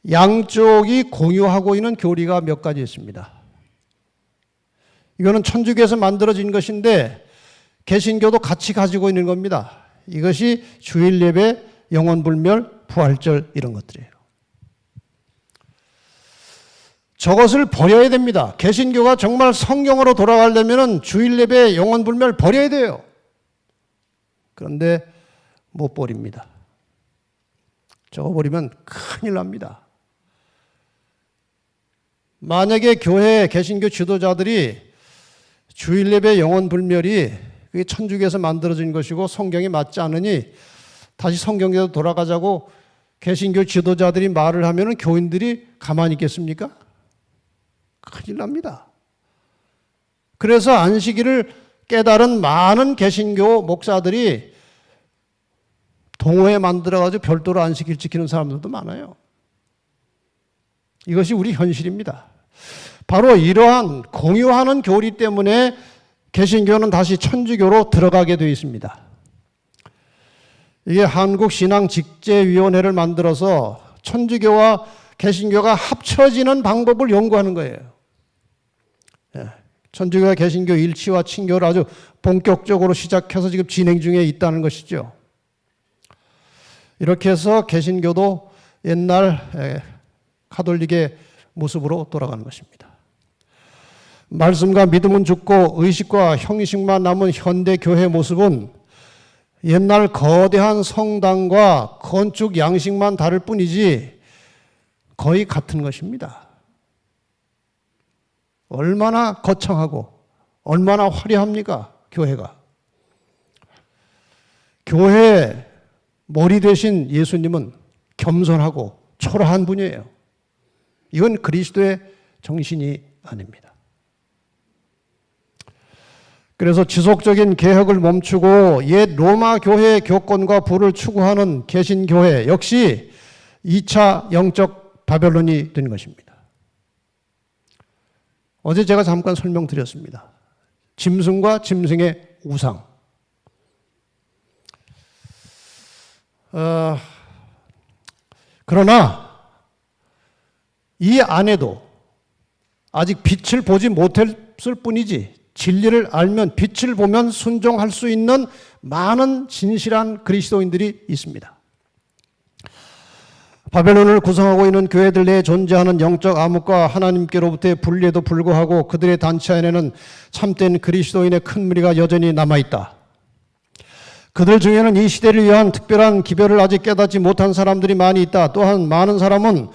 양쪽이 공유하고 있는 교리가 몇 가지 있습니다. 이거는 천주교에서 만들어진 것인데 개신교도 같이 가지고 있는 겁니다. 이것이 주일 예배, 영원불멸, 부활절 이런 것들이에요. 저것을 버려야 됩니다. 개신교가 정말 성경으로 돌아가려면 주일 예배, 영원불멸 버려야 돼요. 그런데 못 버립니다. 저거 버리면 큰일 납니다. 만약에 교회 개신교 지도자들이 주일 예배 영원불멸이 그게 천주교에서 만들어진 것이고 성경에 맞지 않으니 다시 성경에도 돌아가자고 개신교 지도자들이 말을 하면 교인들이 가만히 있겠습니까? 큰일 납니다. 그래서 안식일을 깨달은 많은 개신교 목사들이 동호회 만들어가지고 별도로 안식일 지키는 사람들도 많아요. 이것이 우리 현실입니다. 바로 이러한 공유하는 교리 때문에 개신교는 다시 천주교로 들어가게 되어 있습니다. 이게 한국신앙직재위원회를 만들어서 천주교와 개신교가 합쳐지는 방법을 연구하는 거예요. 천주교와 개신교 일치와 친교를 아주 본격적으로 시작해서 지금 진행 중에 있다는 것이죠. 이렇게 해서 개신교도 옛날 가톨릭의 모습으로 돌아가는 것입니다. 말씀과 믿음은 죽고 의식과 형식만 남은 현대 교회 모습은 옛날 거대한 성당과 건축 양식만 다를 뿐이지 거의 같은 것입니다. 얼마나 거창하고 얼마나 화려합니까? 교회가. 교회 머리 대신 예수님은 겸손하고 초라한 분이에요. 이건 그리스도의 정신이 아닙니다. 그래서 지속적인 개혁을 멈추고 옛 로마 교회의 교권과 부를 추구하는 개신교회 역시 2차 영적 바벨론이 된 것입니다. 어제 제가 잠깐 설명드렸습니다. 짐승과 짐승의 우상. 그러나 이 안에도 아직 빛을 보지 못했을 뿐이지 진리를 알면 빛을 보면 순종할 수 있는 많은 진실한 그리스도인들이 있습니다. 바벨론을 구성하고 있는 교회들 내에 존재하는 영적 암흑과 하나님께로부터의 분리에도 불구하고 그들의 단체 안에는 참된 그리스도인의 큰 무리가 여전히 남아있다. 그들 중에는 이 시대를 위한 특별한 기별을 아직 깨닫지 못한 사람들이 많이 있다. 또한 많은 사람은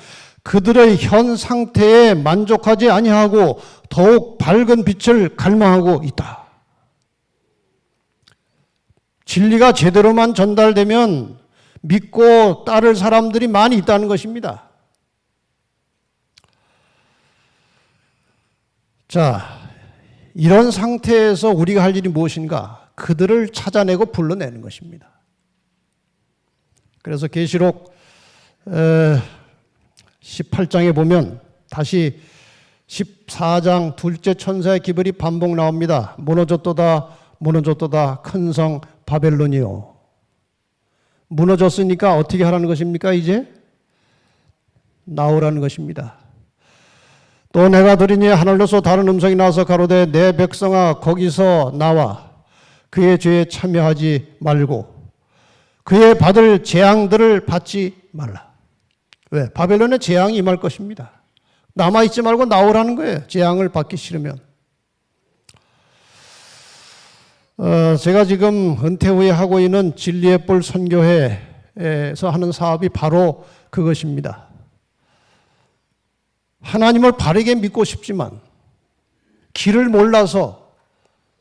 그들의 현 상태에 만족하지 아니하고 더욱 밝은 빛을 갈망하고 있다. 진리가 제대로만 전달되면 믿고 따를 사람들이 많이 있다는 것입니다. 자, 이런 상태에서 우리가 할 일이 무엇인가? 그들을 찾아내고 불러내는 것입니다. 그래서 계시록 18장에 보면 다시 14장 둘째 천사의 기별이 반복 나옵니다. 무너졌도다 무너졌도다 큰 성 바벨론이요. 무너졌으니까 어떻게 하라는 것입니까? 이제 나오라는 것입니다. 또 내가 들으니 하늘로서 다른 음성이 나와서 가로되 내 백성아 거기서 나와 그의 죄에 참여하지 말고 그의 받을 재앙들을 받지 말라. 왜? 바벨론의 재앙이 임할 것입니다. 남아있지 말고 나오라는 거예요. 재앙을 받기 싫으면. 제가 지금 은퇴 후에 하고 있는 진리의 뿔 선교회에서 하는 사업이 바로 그것입니다. 하나님을 바르게 믿고 싶지만 길을 몰라서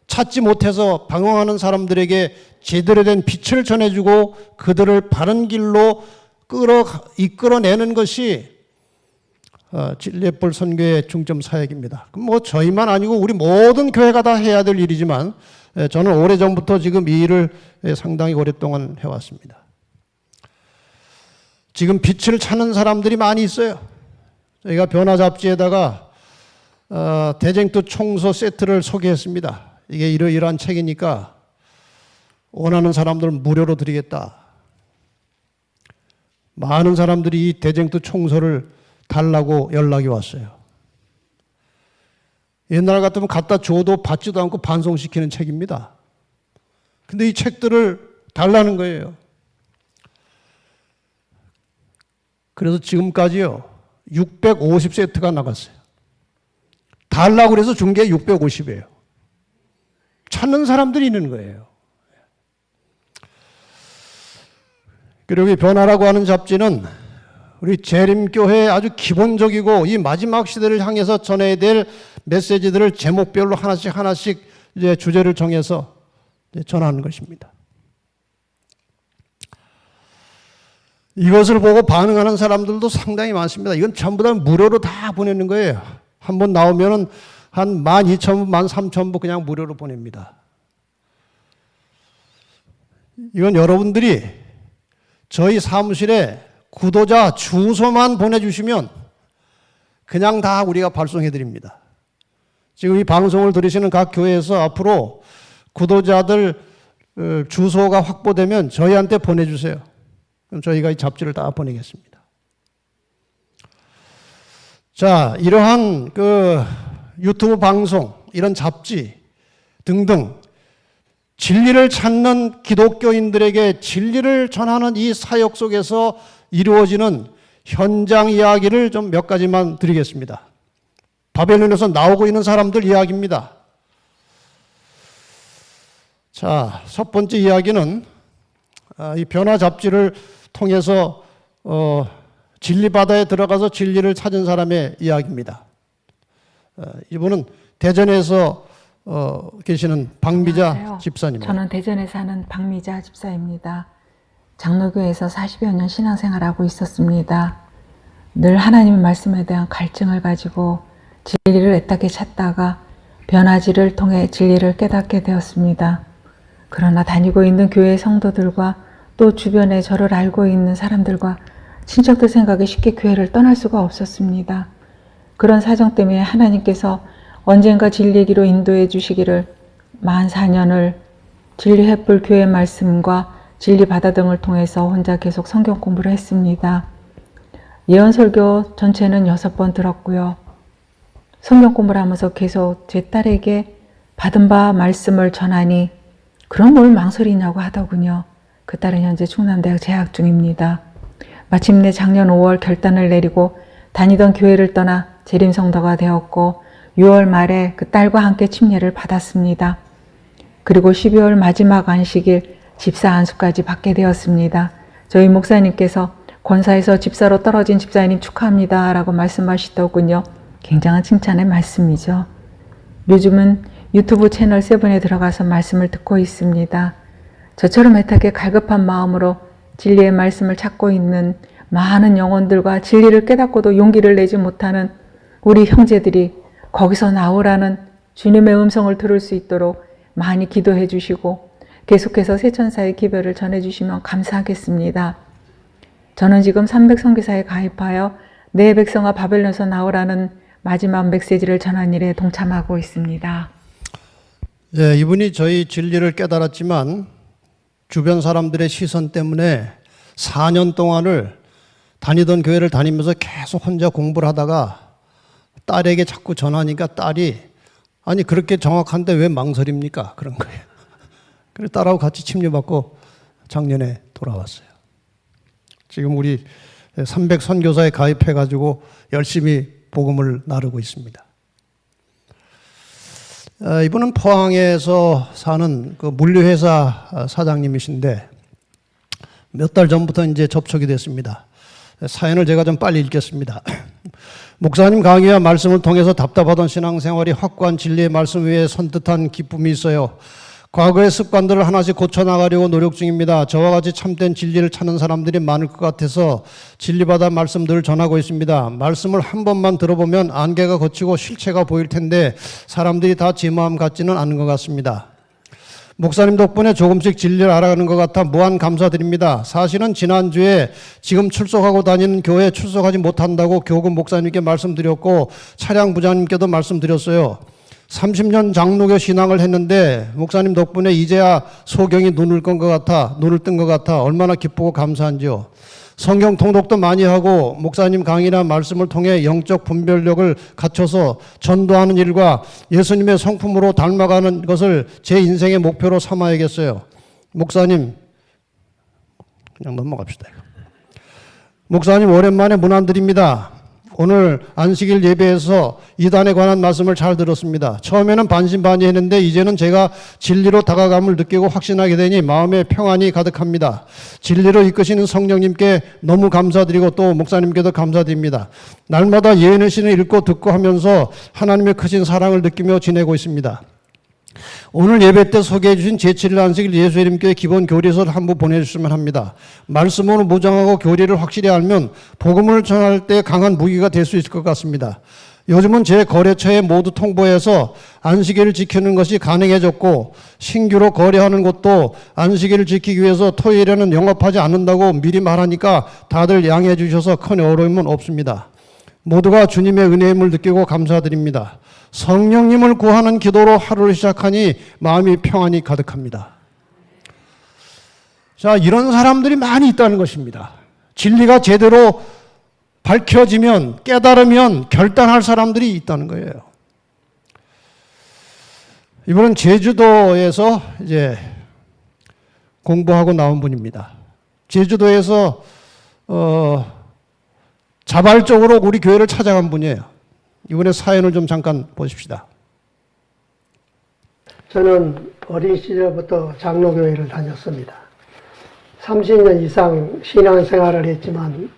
찾지 못해서 방황하는 사람들에게 제대로 된 빛을 전해주고 그들을 바른 길로 이끌어내는 것이 진리의 뿔 선교의 중점 사역입니다. 뭐 저희만 아니고 우리 모든 교회가 다 해야 될 일이지만 저는 오래전부터 지금 이 일을 상당히 오랫동안 해왔습니다. 지금 빛을 찾는 사람들이 많이 있어요. 저희가 변화 잡지에다가 대쟁투 총서 세트를 소개했습니다. 이게 이러이러한 책이니까 원하는 사람들 무료로 드리겠다. 많은 사람들이 이 대쟁투 총서를 달라고 연락이 왔어요. 옛날 같으면 갖다 줘도 받지도 않고 반송시키는 책입니다. 근데 이 책들을 달라는 거예요. 그래서 지금까지요 650세트가 나갔어요. 달라고 그래서 준 게 650이에요. 찾는 사람들이 있는 거예요. 그리고 이 변화라고 하는 잡지는 우리 재림교회의 아주 기본적이고 이 마지막 시대를 향해서 전해야 될 메시지들을 제목별로 하나씩 이제 주제를 정해서 전하는 것입니다. 이것을 보고 반응하는 사람들도 상당히 많습니다. 이건 전부 다 무료로 다 보내는 거예요. 한번 나오면은 한 12,000부, 13,000부 그냥 무료로 보냅니다. 이건 여러분들이 저희 사무실에 구도자 주소만 보내주시면 그냥 다 우리가 발송해 드립니다. 지금 이 방송을 들으시는 각 교회에서 앞으로 구도자들 주소가 확보되면 저희한테 보내주세요. 그럼 저희가 이 잡지를 다 보내겠습니다. 자, 이러한 유튜브 방송, 이런 잡지 등등 진리를 찾는 기독교인들에게 진리를 전하는 이 사역 속에서 이루어지는 현장 이야기를 좀 몇 가지만 드리겠습니다. 바벨론에서 나오고 있는 사람들 이야기입니다. 자, 첫 번째 이야기는 이 변화 잡지를 통해서 진리바다에 들어가서 진리를 찾은 사람의 이야기입니다. 이분은 대전에서 계시는 박미자
안녕하세요.
집사님.
저는 대전에 사는 박미자 집사입니다. 장로교에서 40여 년 신앙생활하고 있었습니다. 늘 하나님의 말씀에 대한 갈증을 가지고 진리를 애타게 찾다가 변화지를 통해 진리를 깨닫게 되었습니다. 그러나 다니고 있는 교회 성도들과 또 주변에 저를 알고 있는 사람들과 친척들 생각에 쉽게 교회를 떠날 수가 없었습니다. 그런 사정 때문에 하나님께서 언젠가 진리의 길로 인도해 주시기를 44년을 진리 횃불 교회 말씀과 진리 바다 등을 통해서 혼자 계속 성경 공부를 했습니다. 예언 설교 전체는 6번 들었고요. 성경 공부를 하면서 계속 제 딸에게 받은 바 말씀을 전하니 그럼 뭘 망설이냐고 하더군요. 그 딸은 현재 충남대학 재학 중입니다. 마침내 작년 5월 결단을 내리고 다니던 교회를 떠나 재림성도가 되었고 6월 말에 그 딸과 함께 침례를 받았습니다. 그리고 12월 마지막 안식일 집사 안수까지 받게 되었습니다. 저희 목사님께서 권사에서 집사로 떨어진 집사님 축하합니다 라고 말씀하시더군요. 굉장한 칭찬의 말씀이죠. 요즘은 유튜브 채널 7에 들어가서 말씀을 듣고 있습니다. 저처럼 애타게 갈급한 마음으로 진리의 말씀을 찾고 있는 많은 영혼들과 진리를 깨닫고도 용기를 내지 못하는 우리 형제들이 거기서 나오라는 주님의 음성을 들을 수 있도록 많이 기도해 주시고 계속해서 세천사의 기별을 전해 주시면 감사하겠습니다. 저는 지금 300선교사에 가입하여 내 백성아 바벨론에서 나오라는 마지막 메시지를 전한 일에 동참하고 있습니다.
네, 이분이 저희 진리를 깨달았지만 주변 사람들의 시선 때문에 4년 동안을 다니던 교회를 다니면서 계속 혼자 공부를 하다가 딸에게 자꾸 전하니까 딸이 아니 그렇게 정확한데 왜 망설입니까? 그런 거예요. 그래서 딸하고 같이 침례받고 작년에 돌아왔어요. 지금 우리 300선교사에 가입해가지고 열심히 복음을 나누고 있습니다. 이분은 포항에서 사는 그 물류회사 사장님이신데 몇 달 전부터 이제 접촉이 됐습니다. 사연을 제가 좀 빨리 읽겠습니다. 목사님 강의와 말씀을 통해서 답답하던 신앙생활이 확고한 진리의 말씀 위에 선뜻한 기쁨이 있어요. 과거의 습관들을 하나씩 고쳐나가려고 노력 중입니다. 저와 같이 참된 진리를 찾는 사람들이 많을 것 같아서 진리바다 말씀들을 전하고 있습니다. 말씀을 한 번만 들어보면 안개가 걷히고 실체가 보일 텐데 사람들이 다 제 마음 같지는 않은 것 같습니다. 목사님 덕분에 조금씩 진리를 알아가는 것 같아 무한 감사드립니다. 사실은 지난주에 지금 출석하고 다니는 교회에 출석하지 못한다고 교구 목사님께 말씀드렸고 차량 부장님께도 말씀드렸어요. 30년 장로교 신앙을 했는데 목사님 덕분에 이제야 소경이 눈을 뜬 것 같아 얼마나 기쁘고 감사한지요. 성경 통독도 많이 하고 목사님 강의나 말씀을 통해 영적 분별력을 갖춰서 전도하는 일과 예수님의 성품으로 닮아가는 것을 제 인생의 목표로 삼아야겠어요. 목사님, 그냥 넘어갑시다. 목사님 오랜만에 문안드립니다. 오늘 안식일 예배에서 이단에 관한 말씀을 잘 들었습니다. 처음에는 반신반의했는데 이제는 제가 진리로 다가감을 느끼고 확신하게 되니 마음에 평안이 가득합니다. 진리로 이끄시는 성령님께 너무 감사드리고 또 목사님께도 감사드립니다. 날마다 예언의 신을 읽고 듣고 하면서 하나님의 크신 사랑을 느끼며 지내고 있습니다. 오늘 예배 때 소개해 주신 제7일 안식일 예수님께 기본 교리서를 한 부 보내주시면 합니다. 말씀으로 무장하고 교리를 확실히 알면 복음을 전할 때 강한 무기가 될 수 있을 것 같습니다. 요즘은 제 거래처에 모두 통보해서 안식일을 지키는 것이 가능해졌고 신규로 거래하는 곳도 안식일을 지키기 위해서 토요일에는 영업하지 않는다고 미리 말하니까 다들 양해해 주셔서 큰 어려움은 없습니다. 모두가 주님의 은혜임을 느끼고 감사드립니다. 성령님을 구하는 기도로 하루를 시작하니 마음이 평안이 가득합니다. 자, 이런 사람들이 많이 있다는 것입니다. 진리가 제대로 밝혀지면, 깨달으면 결단할 사람들이 있다는 거예요. 이번엔 제주도에서 이제 공부하고 나온 분입니다. 제주도에서 자발적으로 우리 교회를 찾아간 분이에요. 이번에 사연을 좀 잠깐 보십시다.
저는 어린 시절부터 장로교회를 다녔습니다. 30년 이상 신앙생활을 했지만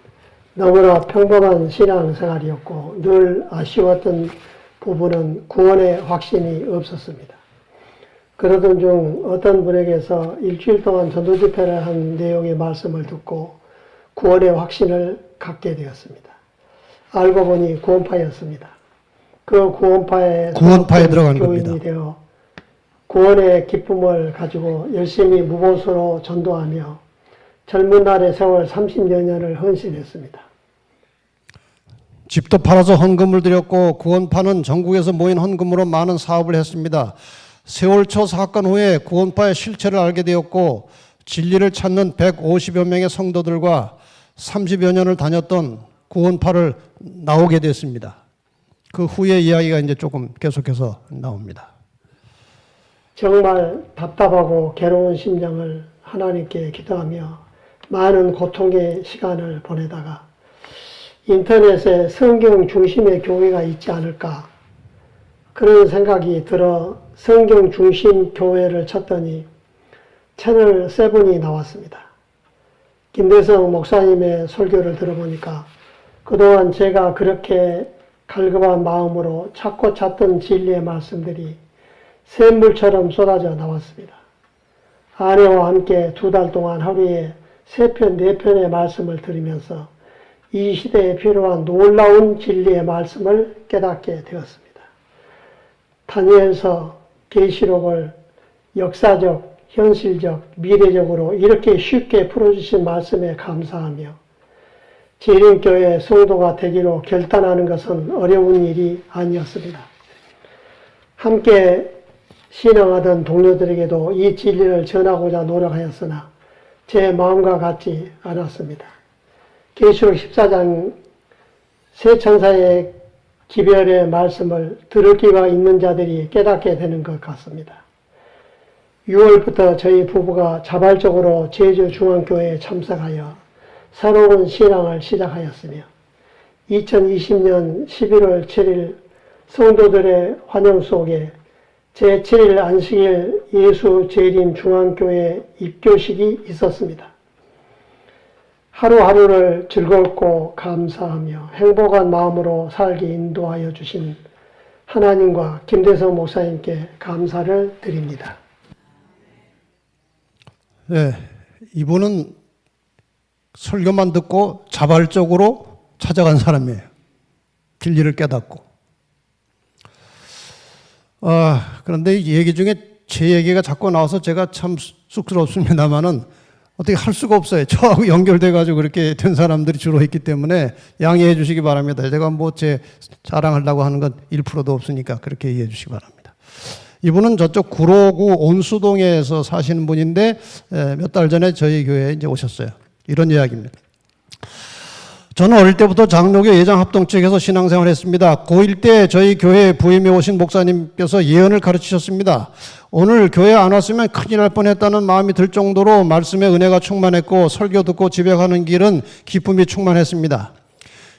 너무나 평범한 신앙생활이었고 늘 아쉬웠던 부분은 구원의 확신이 없었습니다. 그러던 중 어떤 분에게서 일주일 동안 전도집회를 한 내용의 말씀을 듣고 구원의 확신을 갖게 되었습니다. 알고 보니 구원파였습니다. 그 구원파에
들어간
교인이
겁니다.
되어 구원의 기쁨을 가지고 열심히 무보수로 전도하며 젊은 날의 세월 30여 년을 헌신했습니다.
집도 팔아서 헌금을 드렸고 구원파는 전국에서 모인 헌금으로 많은 사업을 했습니다. 세월초 사건 후에 구원파의 실체를 알게 되었고 진리를 찾는 150여 명의 성도들과 30여 년을 다녔던 구원파를 나오게 됐습니다. 그 후의 이야기가 이제 조금 계속해서 나옵니다.
정말 답답하고 괴로운 심정을 하나님께 기도하며 많은 고통의 시간을 보내다가 인터넷에 성경 중심의 교회가 있지 않을까 그런 생각이 들어 성경 중심 교회를 쳤더니 채널 7이 나왔습니다. 김대성 목사님의 설교를 들어보니까 그동안 제가 그렇게 갈급한 마음으로 찾고 찾던 진리의 말씀들이 샘물처럼 쏟아져 나왔습니다. 아내와 함께 2달 동안 하루에 3편, 4편의 말씀을 들으면서 이 시대에 필요한 놀라운 진리의 말씀을 깨닫게 되었습니다. 다니엘서, 계시록을 역사적, 현실적, 미래적으로 이렇게 쉽게 풀어주신 말씀에 감사하며 재림교회 성도가 되기로 결단하는 것은 어려운 일이 아니었습니다. 함께 신앙하던 동료들에게도 이 진리를 전하고자 노력하였으나 제 마음과 같지 않았습니다. 계시록 14장 세 천사의 기별의 말씀을 들을 귀가 있는 자들이 깨닫게 되는 것 같습니다. 6월부터 저희 부부가 자발적으로 제주중앙교회에 참석하여 새로운 신앙을 시작하였으며 2020년 11월 7일 성도들의 환영 속에 제7일 안식일 예수 재림 중앙교회 입교식이 있었습니다. 하루하루를 즐겁고 감사하며 행복한 마음으로 살게 인도하여 주신 하나님과 김대성 목사님께 감사를 드립니다.
예, 이분은 설교만 듣고 자발적으로 찾아간 사람이에요. 진리를 깨닫고. 그런데 이 얘기 중에 제 얘기가 자꾸 나와서 제가 참 쑥스럽습니다만은 어떻게 할 수가 없어요. 저하고 연결돼가지고 그렇게 된 사람들이 주로 있기 때문에 양해해 주시기 바랍니다. 제가 뭐 제 자랑하려고 하는 건 1%도 없으니까 그렇게 이해해 주시기 바랍니다. 이분은 저쪽 구로구 온수동에서 사시는 분인데 몇 달 전에 저희 교회에 이제 오셨어요. 이런 이야기입니다. 저는 어릴 때부터 장로교 예장합동 측에서 신앙생활을 했습니다. 고1 때 저희 교회에 부임해 오신 목사님께서 예언을 가르치셨습니다. 오늘 교회 안 왔으면 큰일 날 뻔했다는 마음이 들 정도로 말씀의 은혜가 충만했고 설교 듣고 집에 가는 길은 기쁨이 충만했습니다.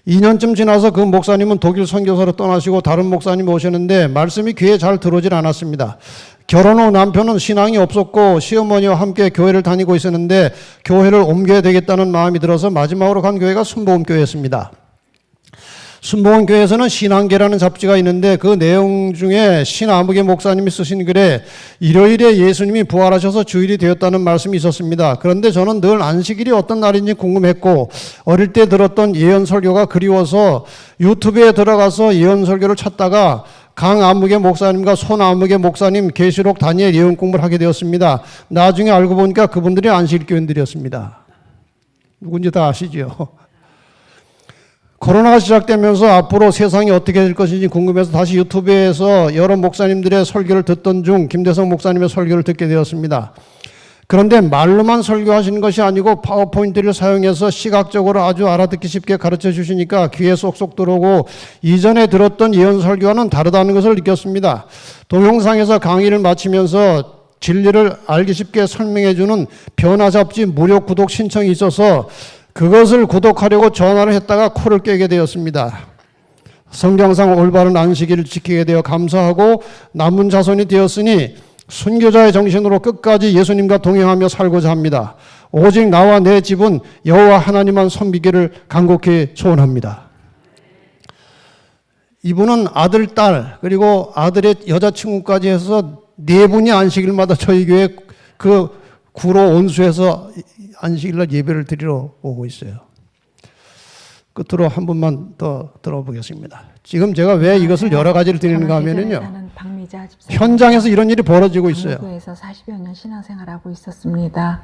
2년쯤 지나서 그 목사님은 독일 선교사로 떠나시고 다른 목사님이 오셨는데 말씀이 귀에 잘 들어오질 않았습니다. 결혼 후 남편은 신앙이 없었고 시어머니와 함께 교회를 다니고 있었는데 교회를 옮겨야 되겠다는 마음이 들어서 마지막으로 간 교회가 순복음교회였습니다. 순복음교회에서는 신앙계라는 잡지가 있는데 그 내용 중에 신아무개 목사님이 쓰신 글에 일요일에 예수님이 부활하셔서 주일이 되었다는 말씀이 있었습니다. 그런데 저는 늘 안식일이 어떤 날인지 궁금했고 어릴 때 들었던 예언 설교가 그리워서 유튜브에 들어가서 예언 설교를 찾다가 강아무개 목사님과 손아무개 목사님 계시록 다니엘 예언 공부를 하게 되었습니다. 나중에 알고 보니까 그분들이 안식일 교인들이었습니다. 누군지 다 아시죠? 코로나가 시작되면서 앞으로 세상이 어떻게 될 것인지 궁금해서 다시 유튜브에서 여러 목사님들의 설교를 듣던 중 김대성 목사님의 설교를 듣게 되었습니다. 그런데 말로만 설교하시는 것이 아니고 파워포인트를 사용해서 시각적으로 아주 알아듣기 쉽게 가르쳐 주시니까 귀에 쏙쏙 들어오고 이전에 들었던 예언 설교와는 다르다는 것을 느꼈습니다. 동영상에서 강의를 마치면서 진리를 알기 쉽게 설명해 주는 변화잡지 무료 구독 신청이 있어서 그것을 구독하려고 전화를 했다가 코를 깨게 되었습니다. 성경상 올바른 안식일을 지키게 되어 감사하고 남은 자손이 되었으니 순교자의 정신으로 끝까지 예수님과 동행하며 살고자 합니다. 오직 나와 내 집은 여호와 하나님만 섬기기를 간곡히 소원합니다. 이분은 아들, 딸 그리고 아들의 여자친구까지 해서 네 분이 안식일마다 저희 교회 그 구로 온수에서 안식일날 예배를 드리러 오고 있어요. 끝으로 한 분만 더 들어보겠습니다. 지금 제가 왜 이것을 여러 가지를 드리는가 하면은요. 현장에서 이런 일이 벌어지고 있어요.
장로교에서 40여 년 신앙생활하고 있었습니다.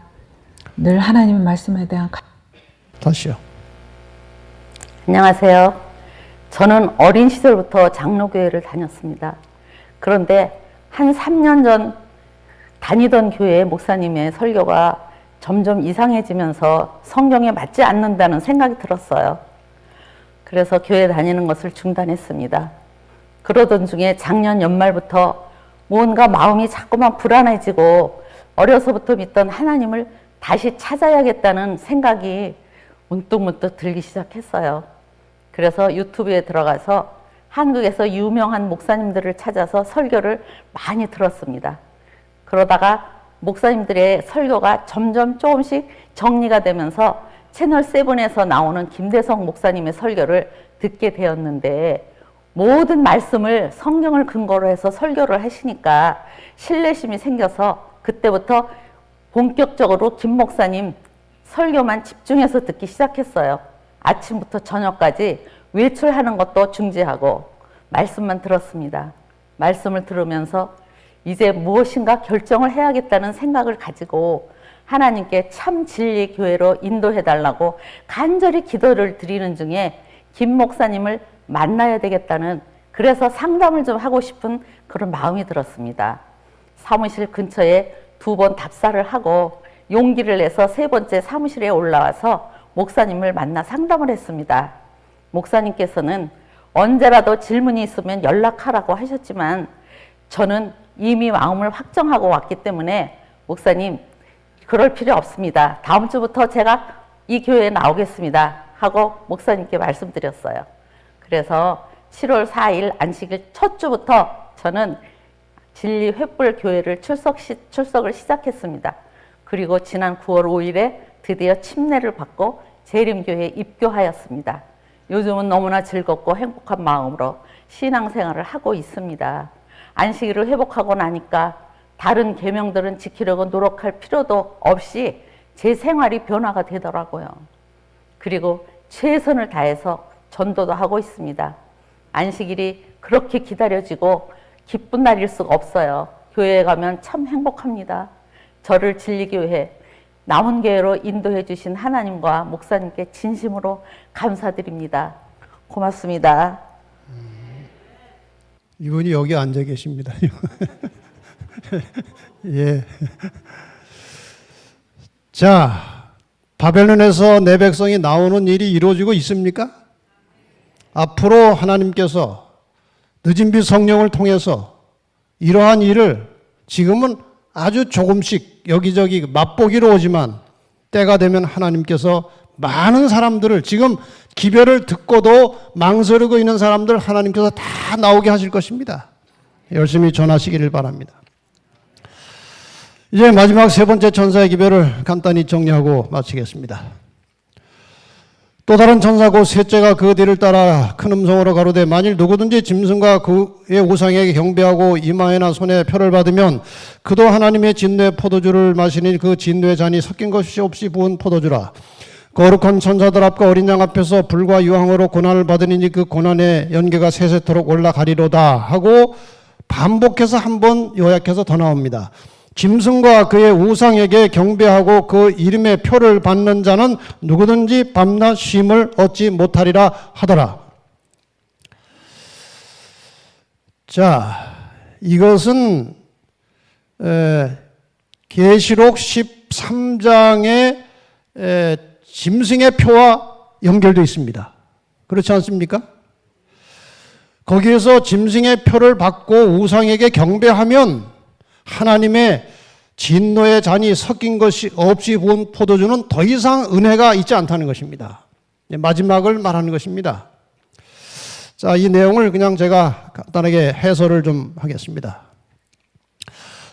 늘 하나님의 말씀에 대한
다시요.
안녕하세요. 저는 어린 시절부터 장로교회를 다녔습니다. 그런데 한 3년 전 다니던 교회 목사님의 설교가 점점 이상해지면서 성경에 맞지 않는다는 생각이 들었어요. 그래서 교회 다니는 것을 중단했습니다. 그러던 중에 작년 연말부터 뭔가 마음이 자꾸만 불안해지고 어려서부터 믿던 하나님을 다시 찾아야겠다는 생각이 문득문득 들기 시작했어요. 그래서 유튜브에 들어가서 한국에서 유명한 목사님들을 찾아서 설교를 많이 들었습니다. 그러다가 목사님들의 설교가 점점 조금씩 정리가 되면서 채널 7에서 나오는 김대성 목사님의 설교를 듣게 되었는데 모든 말씀을 성경을 근거로 해서 설교를 하시니까 신뢰심이 생겨서 그때부터 본격적으로 김 목사님 설교만 집중해서 듣기 시작했어요. 아침부터 저녁까지 외출하는 것도 중지하고 말씀만 들었습니다. 말씀을 들으면서 이제 무엇인가 결정을 해야겠다는 생각을 가지고 하나님께 참 진리 교회로 인도해달라고 간절히 기도를 드리는 중에 김 목사님을 만나야 되겠다는, 그래서 상담을 좀 하고 싶은 그런 마음이 들었습니다. 사무실 근처에 2번 답사를 하고 용기를 내서 3번째 사무실에 올라와서 목사님을 만나 상담을 했습니다. 목사님께서는 언제라도 질문이 있으면 연락하라고 하셨지만 저는 이미 마음을 확정하고 왔기 때문에 목사님 그럴 필요 없습니다. 다음 주부터 제가 이 교회에 나오겠습니다 하고 목사님께 말씀드렸어요. 그래서 7월 4일 안식일 첫 주부터 저는 진리 횃불 교회를 출석을 시작했습니다. 그리고 지난 9월 5일에 드디어 침례를 받고 재림교회에 입교하였습니다. 요즘은 너무나 즐겁고 행복한 마음으로 신앙생활을 하고 있습니다. 안식일을 회복하고 나니까 다른 계명들은 지키려고 노력할 필요도 없이 제 생활이 변화가 되더라고요. 그리고 최선을 다해서 전도도 하고 있습니다. 안식일이 그렇게 기다려지고 기쁜 날일 수가 없어요. 교회에 가면 참 행복합니다. 저를 진리기 위해 남은 교회로 인도해 주신 하나님과 목사님께 진심으로 감사드립니다. 고맙습니다.
이분이 여기 앉아 계십니다. 예. 자, 바벨론에서 내 백성이 나오는 일이 이루어지고 있습니까? 앞으로 하나님께서 늦은 빛 성령을 통해서 이러한 일을 지금은 아주 조금씩 여기저기 맛보기로 오지만 때가 되면 하나님께서 많은 사람들을 지금 기별을 듣고도 망설이고 있는 사람들 하나님께서 다 나오게 하실 것입니다. 열심히 전하시기를 바랍니다. 이제 마지막 세 번째 천사의 기별을 간단히 정리하고 마치겠습니다. 또 다른 천사고 셋째가 그 뒤를 따라 큰 음성으로 가로되 만일 누구든지 짐승과 그의 우상에게 경배하고 이마에나 손에 표를 받으면 그도 하나님의 진노의 포도주를 마시니 그 진노의 잔이 섞인 것이 없이 부은 포도주라. 거룩한 천사들 앞과 어린 양 앞에서 불과 유황으로 고난을 받으니 그 고난의 연계가 세세토록 올라가리로다 하고 반복해서 한 번 요약해서 더 나옵니다. 짐승과 그의 우상에게 경배하고 그 이름의 표를 받는 자는 누구든지 밤낮 쉼을 얻지 못하리라 하더라. 자, 이것은 계시록 13장의 짐승의 표와 연결되어 있습니다. 그렇지 않습니까? 거기에서 짐승의 표를 받고 우상에게 경배하면 하나님의 진노의 잔이 섞인 것이 없이 부은 포도주는 더 이상 은혜가 있지 않다는 것입니다. 마지막을 말하는 것입니다. 자, 이 내용을 그냥 제가 간단하게 해설을 좀 하겠습니다.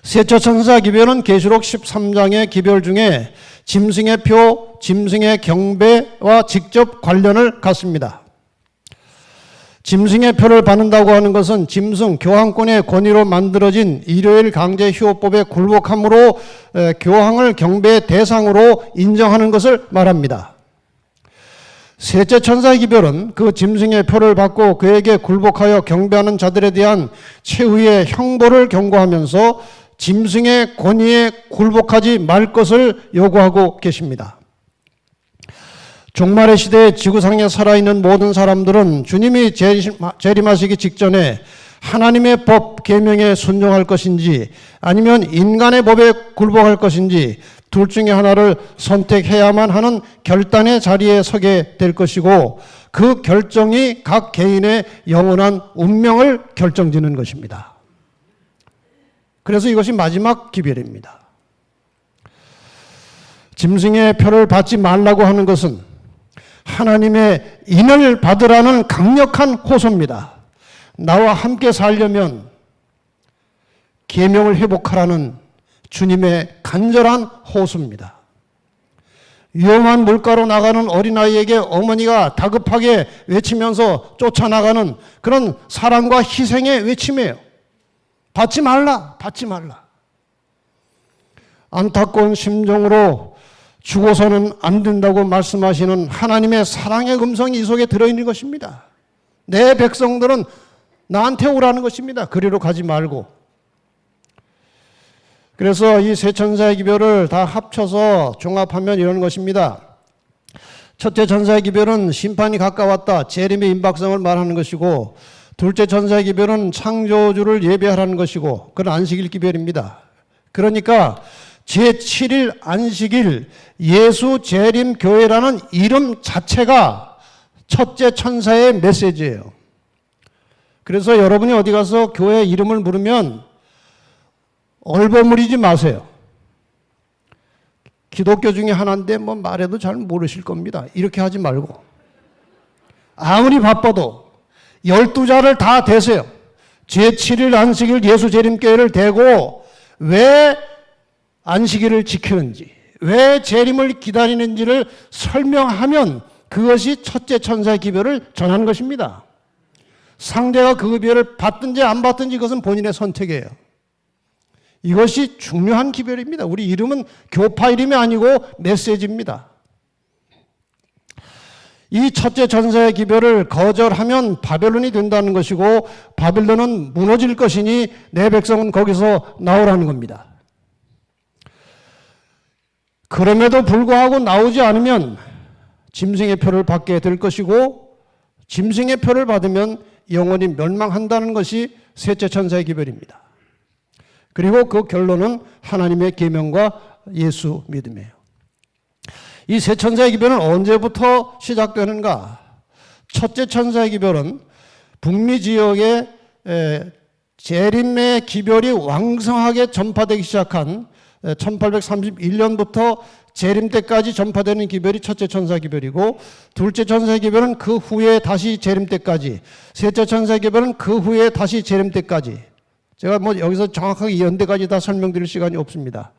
셋째 천사 기별은 계시록 13장의 기별 중에 짐승의 표, 짐승의 경배와 직접 관련을 갖습니다. 짐승의 표를 받는다고 하는 것은 짐승 교황권의 권위로 만들어진 일요일 강제 휴업법에 굴복함으로 교황을 경배의 대상으로 인정하는 것을 말합니다. 셋째 천사의 기별은 그 짐승의 표를 받고 그에게 굴복하여 경배하는 자들에 대한 최후의 형벌을 경고하면서 짐승의 권위에 굴복하지 말 것을 요구하고 계십니다. 종말의 시대에 지구상에 살아있는 모든 사람들은 주님이 재림하시기 직전에 하나님의 법, 계명에 순종할 것인지 아니면 인간의 법에 굴복할 것인지 둘 중에 하나를 선택해야만 하는 결단의 자리에 서게 될 것이고 그 결정이 각 개인의 영원한 운명을 결정짓는 것입니다. 그래서 이것이 마지막 기별입니다. 짐승의 표를 받지 말라고 하는 것은 하나님의 인을 받으라는 강력한 호소입니다. 나와 함께 살려면 계명을 회복하라는 주님의 간절한 호소입니다. 위험한 물가로 나가는 어린아이에게 어머니가 다급하게 외치면서 쫓아나가는 그런 사랑과 희생의 외침이에요. 받지 말라, 받지 말라. 안타까운 심정으로 죽어서는 안 된다고 말씀하시는 하나님의 사랑의 음성이 이 속에 들어있는 것입니다. 내 백성들은 나한테 오라는 것입니다. 그리로 가지 말고. 그래서 이 세 천사의 기별을 다 합쳐서 종합하면 이런 것입니다. 첫째 천사의 기별은 심판이 가까웠다, 재림의 임박성을 말하는 것이고, 둘째 천사의 기별은 창조주를 예배하라는 것이고, 그런 안식일 기별입니다. 그러니까 제7일 안식일 예수 재림 교회라는 이름 자체가 첫째 천사의 메시지예요. 그래서 여러분이 어디 가서 교회 이름을 물으면 얼버무리지 마세요. 기독교 중에 하나인데 뭐 말해도 잘 모르실 겁니다. 이렇게 하지 말고 아무리 바빠도 12자를 다 대세요. 제7일 안식일 예수 재림 교회를 대고 왜 안식일을 지키는지, 왜 재림을 기다리는지를 설명하면 그것이 첫째 천사의 기별을 전하는 것입니다. 상대가 그 기별을 받든지 안 받든지 그것은 본인의 선택이에요. 이것이 중요한 기별입니다. 우리 이름은 교파 이름이 아니고 메시지입니다. 이 첫째 천사의 기별을 거절하면 바벨론이 된다는 것이고 바벨론은 무너질 것이니 내 백성은 거기서 나오라는 겁니다. 그럼에도 불구하고 나오지 않으면 짐승의 표를 받게 될 것이고 짐승의 표를 받으면 영원히 멸망한다는 것이 셋째 천사의 기별입니다. 그리고 그 결론은 하나님의 계명과 예수 믿음이에요. 이 세 천사의 기별은 언제부터 시작되는가? 첫째 천사의 기별은 북미 지역에 재림의 기별이 왕성하게 전파되기 시작한 1831년부터 재림 때까지 전파되는 기별이 첫째 천사 기별이고, 둘째 천사 기별은 그 후에 다시 재림 때까지, 셋째 천사 기별은 그 후에 다시 재림 때까지. 제가 뭐 여기서 정확하게 연대까지 다 설명드릴 시간이 없습니다.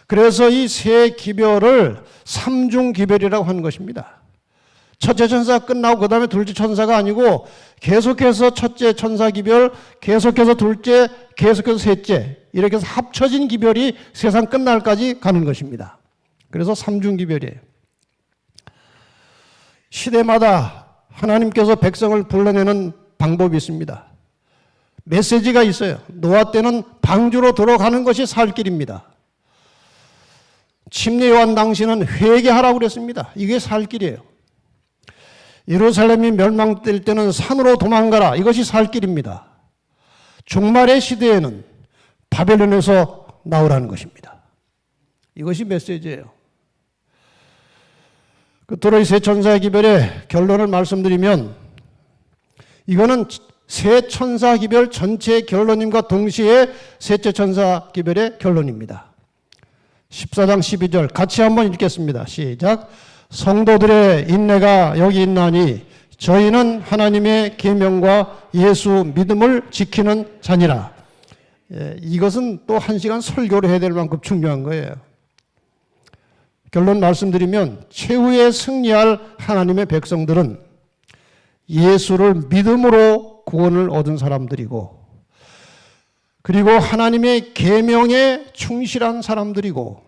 그래서 이 세 기별을 삼중 기별이라고 하는 것입니다. 첫째 천사가 끝나고 그 다음에 둘째 천사가 아니고 계속해서 첫째 천사 기별, 계속해서 둘째, 계속해서 셋째, 이렇게 해서 합쳐진 기별이 세상 끝날까지 가는 것입니다. 그래서 삼중 기별이에요. 시대마다 하나님께서 백성을 불러내는 방법이 있습니다. 메시지가 있어요. 노아 때는 방주로 들어가는 것이 살 길입니다. 침례 요한 당시는 회개하라고 그랬습니다. 이게 살 길이에요. 예루살렘이 멸망될 때는 산으로 도망가라. 이것이 살 길입니다. 종말의 시대에는 바벨론에서 나오라는 것입니다. 이것이 메시지예요. 끝으로 이 세 천사의 기별의 결론을 말씀드리면, 이거는 세 천사 기별 전체의 결론임과 동시에 셋째 천사 기별의 결론입니다. 14장 12절 같이 한번 읽겠습니다. 시작. 성도들의 인내가 여기 있나니 저희는 하나님의 계명과 예수 믿음을 지키는 자니라. 이것은 또 1시간 설교를 해야 될 만큼 중요한 거예요. 결론 말씀드리면 최후에 승리할 하나님의 백성들은 예수를 믿음으로 구원을 얻은 사람들이고, 그리고 하나님의 계명에 충실한 사람들이고,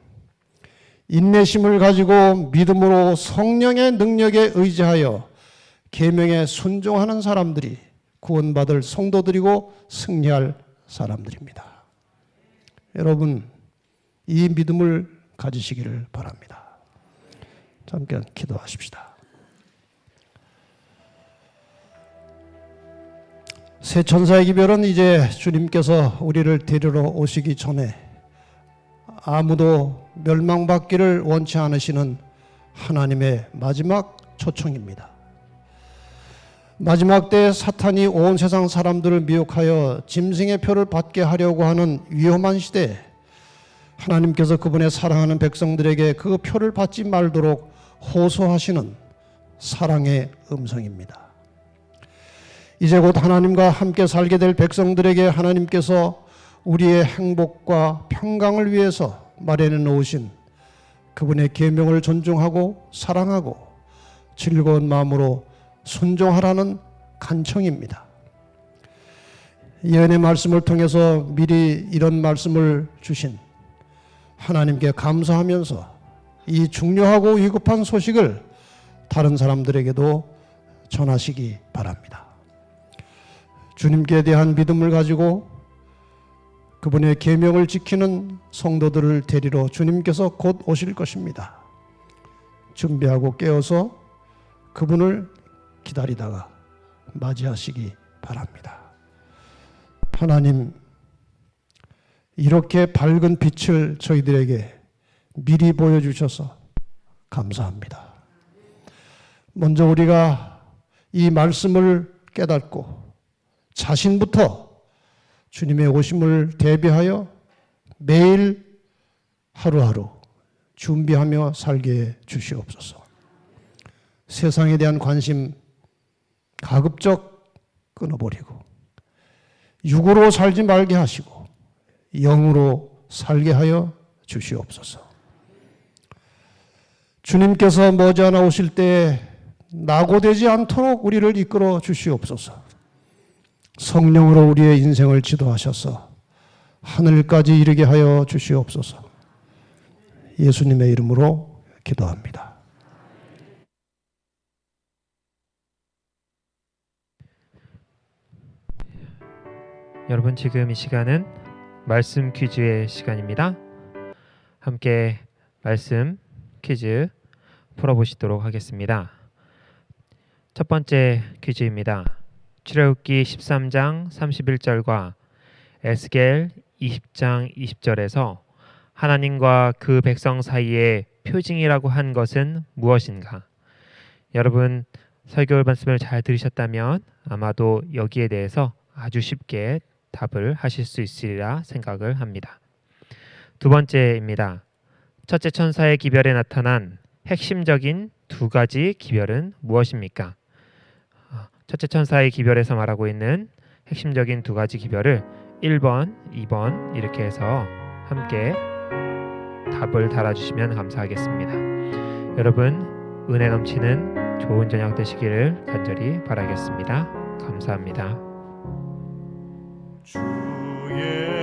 인내심을 가지고 믿음으로 성령의 능력에 의지하여 계명에 순종하는 사람들이 구원받을 성도들이고 승리할 사람들입니다. 여러분, 이 믿음을 가지시기를 바랍니다. 잠깐 기도하십시다. 세 천사의 기별은 이제 주님께서 우리를 데리러 오시기 전에 아무도 멸망받기를 원치 않으시는 하나님의 마지막 초청입니다. 마지막 때에 사탄이 온 세상 사람들을 미혹하여 짐승의 표를 받게 하려고 하는 위험한 시대에 하나님께서 그분의 사랑하는 백성들에게 그 표를 받지 말도록 호소하시는 사랑의 음성입니다. 이제 곧 하나님과 함께 살게 될 백성들에게 하나님께서 우리의 행복과 평강을 위해서 마련해 놓으신 그분의 계명을 존중하고 사랑하고 즐거운 마음으로 순종하라는 간청입니다. 예언의 말씀을 통해서 미리 이런 말씀을 주신 하나님께 감사하면서 이 중요하고 위급한 소식을 다른 사람들에게도 전하시기 바랍니다. 주님께 대한 믿음을 가지고 그분의 계명을 지키는 성도들을 데리러 주님께서 곧 오실 것입니다. 준비하고 깨어서 그분을 기다리다가 맞이하시기 바랍니다. 하나님, 이렇게 밝은 빛을 저희들에게 미리 보여주셔서 감사합니다. 먼저 우리가 이 말씀을 깨닫고 자신부터 주님의 오심을 대비하여 매일 하루하루 준비하며 살게 해 주시옵소서. 세상에 대한 관심 가급적 끊어버리고 육으로 살지 말게 하시고 영으로 살게 하여 주시옵소서. 주님께서 머지않아 오실 때에 낙오되지 않도록 우리를 이끌어 주시옵소서. 성령으로 우리의 인생을 지도하셔서 하늘까지 이르게 하여 주시옵소서. 예수님의 이름으로 기도합니다.
여러분, 지금 이 시간은 말씀 퀴즈의 시간입니다. 함께 말씀 퀴즈 풀어보시도록 하겠습니다. 첫 번째 퀴즈입니다. 출애굽기 13장 31절과 에스겔 20장 20절에서 하나님과 그 백성 사이의 표징이라고 한 것은 무엇인가? 여러분, 설교 말씀을 잘 들으셨다면 아마도 여기에 대해서 아주 쉽게 답을 하실 수 있으리라 생각을 합니다. 두 번째입니다. 첫째 천사의 기별에 나타난 핵심적인 두 가지 기별은 무엇입니까? 첫째 천사의 기별에서 말하고 있는 핵심적인 두 가지 기별을 1번, 2번 이렇게 해서 함께 답을 달아주시면 감사하겠습니다. 여러분, 은혜 넘치는 좋은 저녁 되시기를 간절히 바라겠습니다. 감사합니다.
주의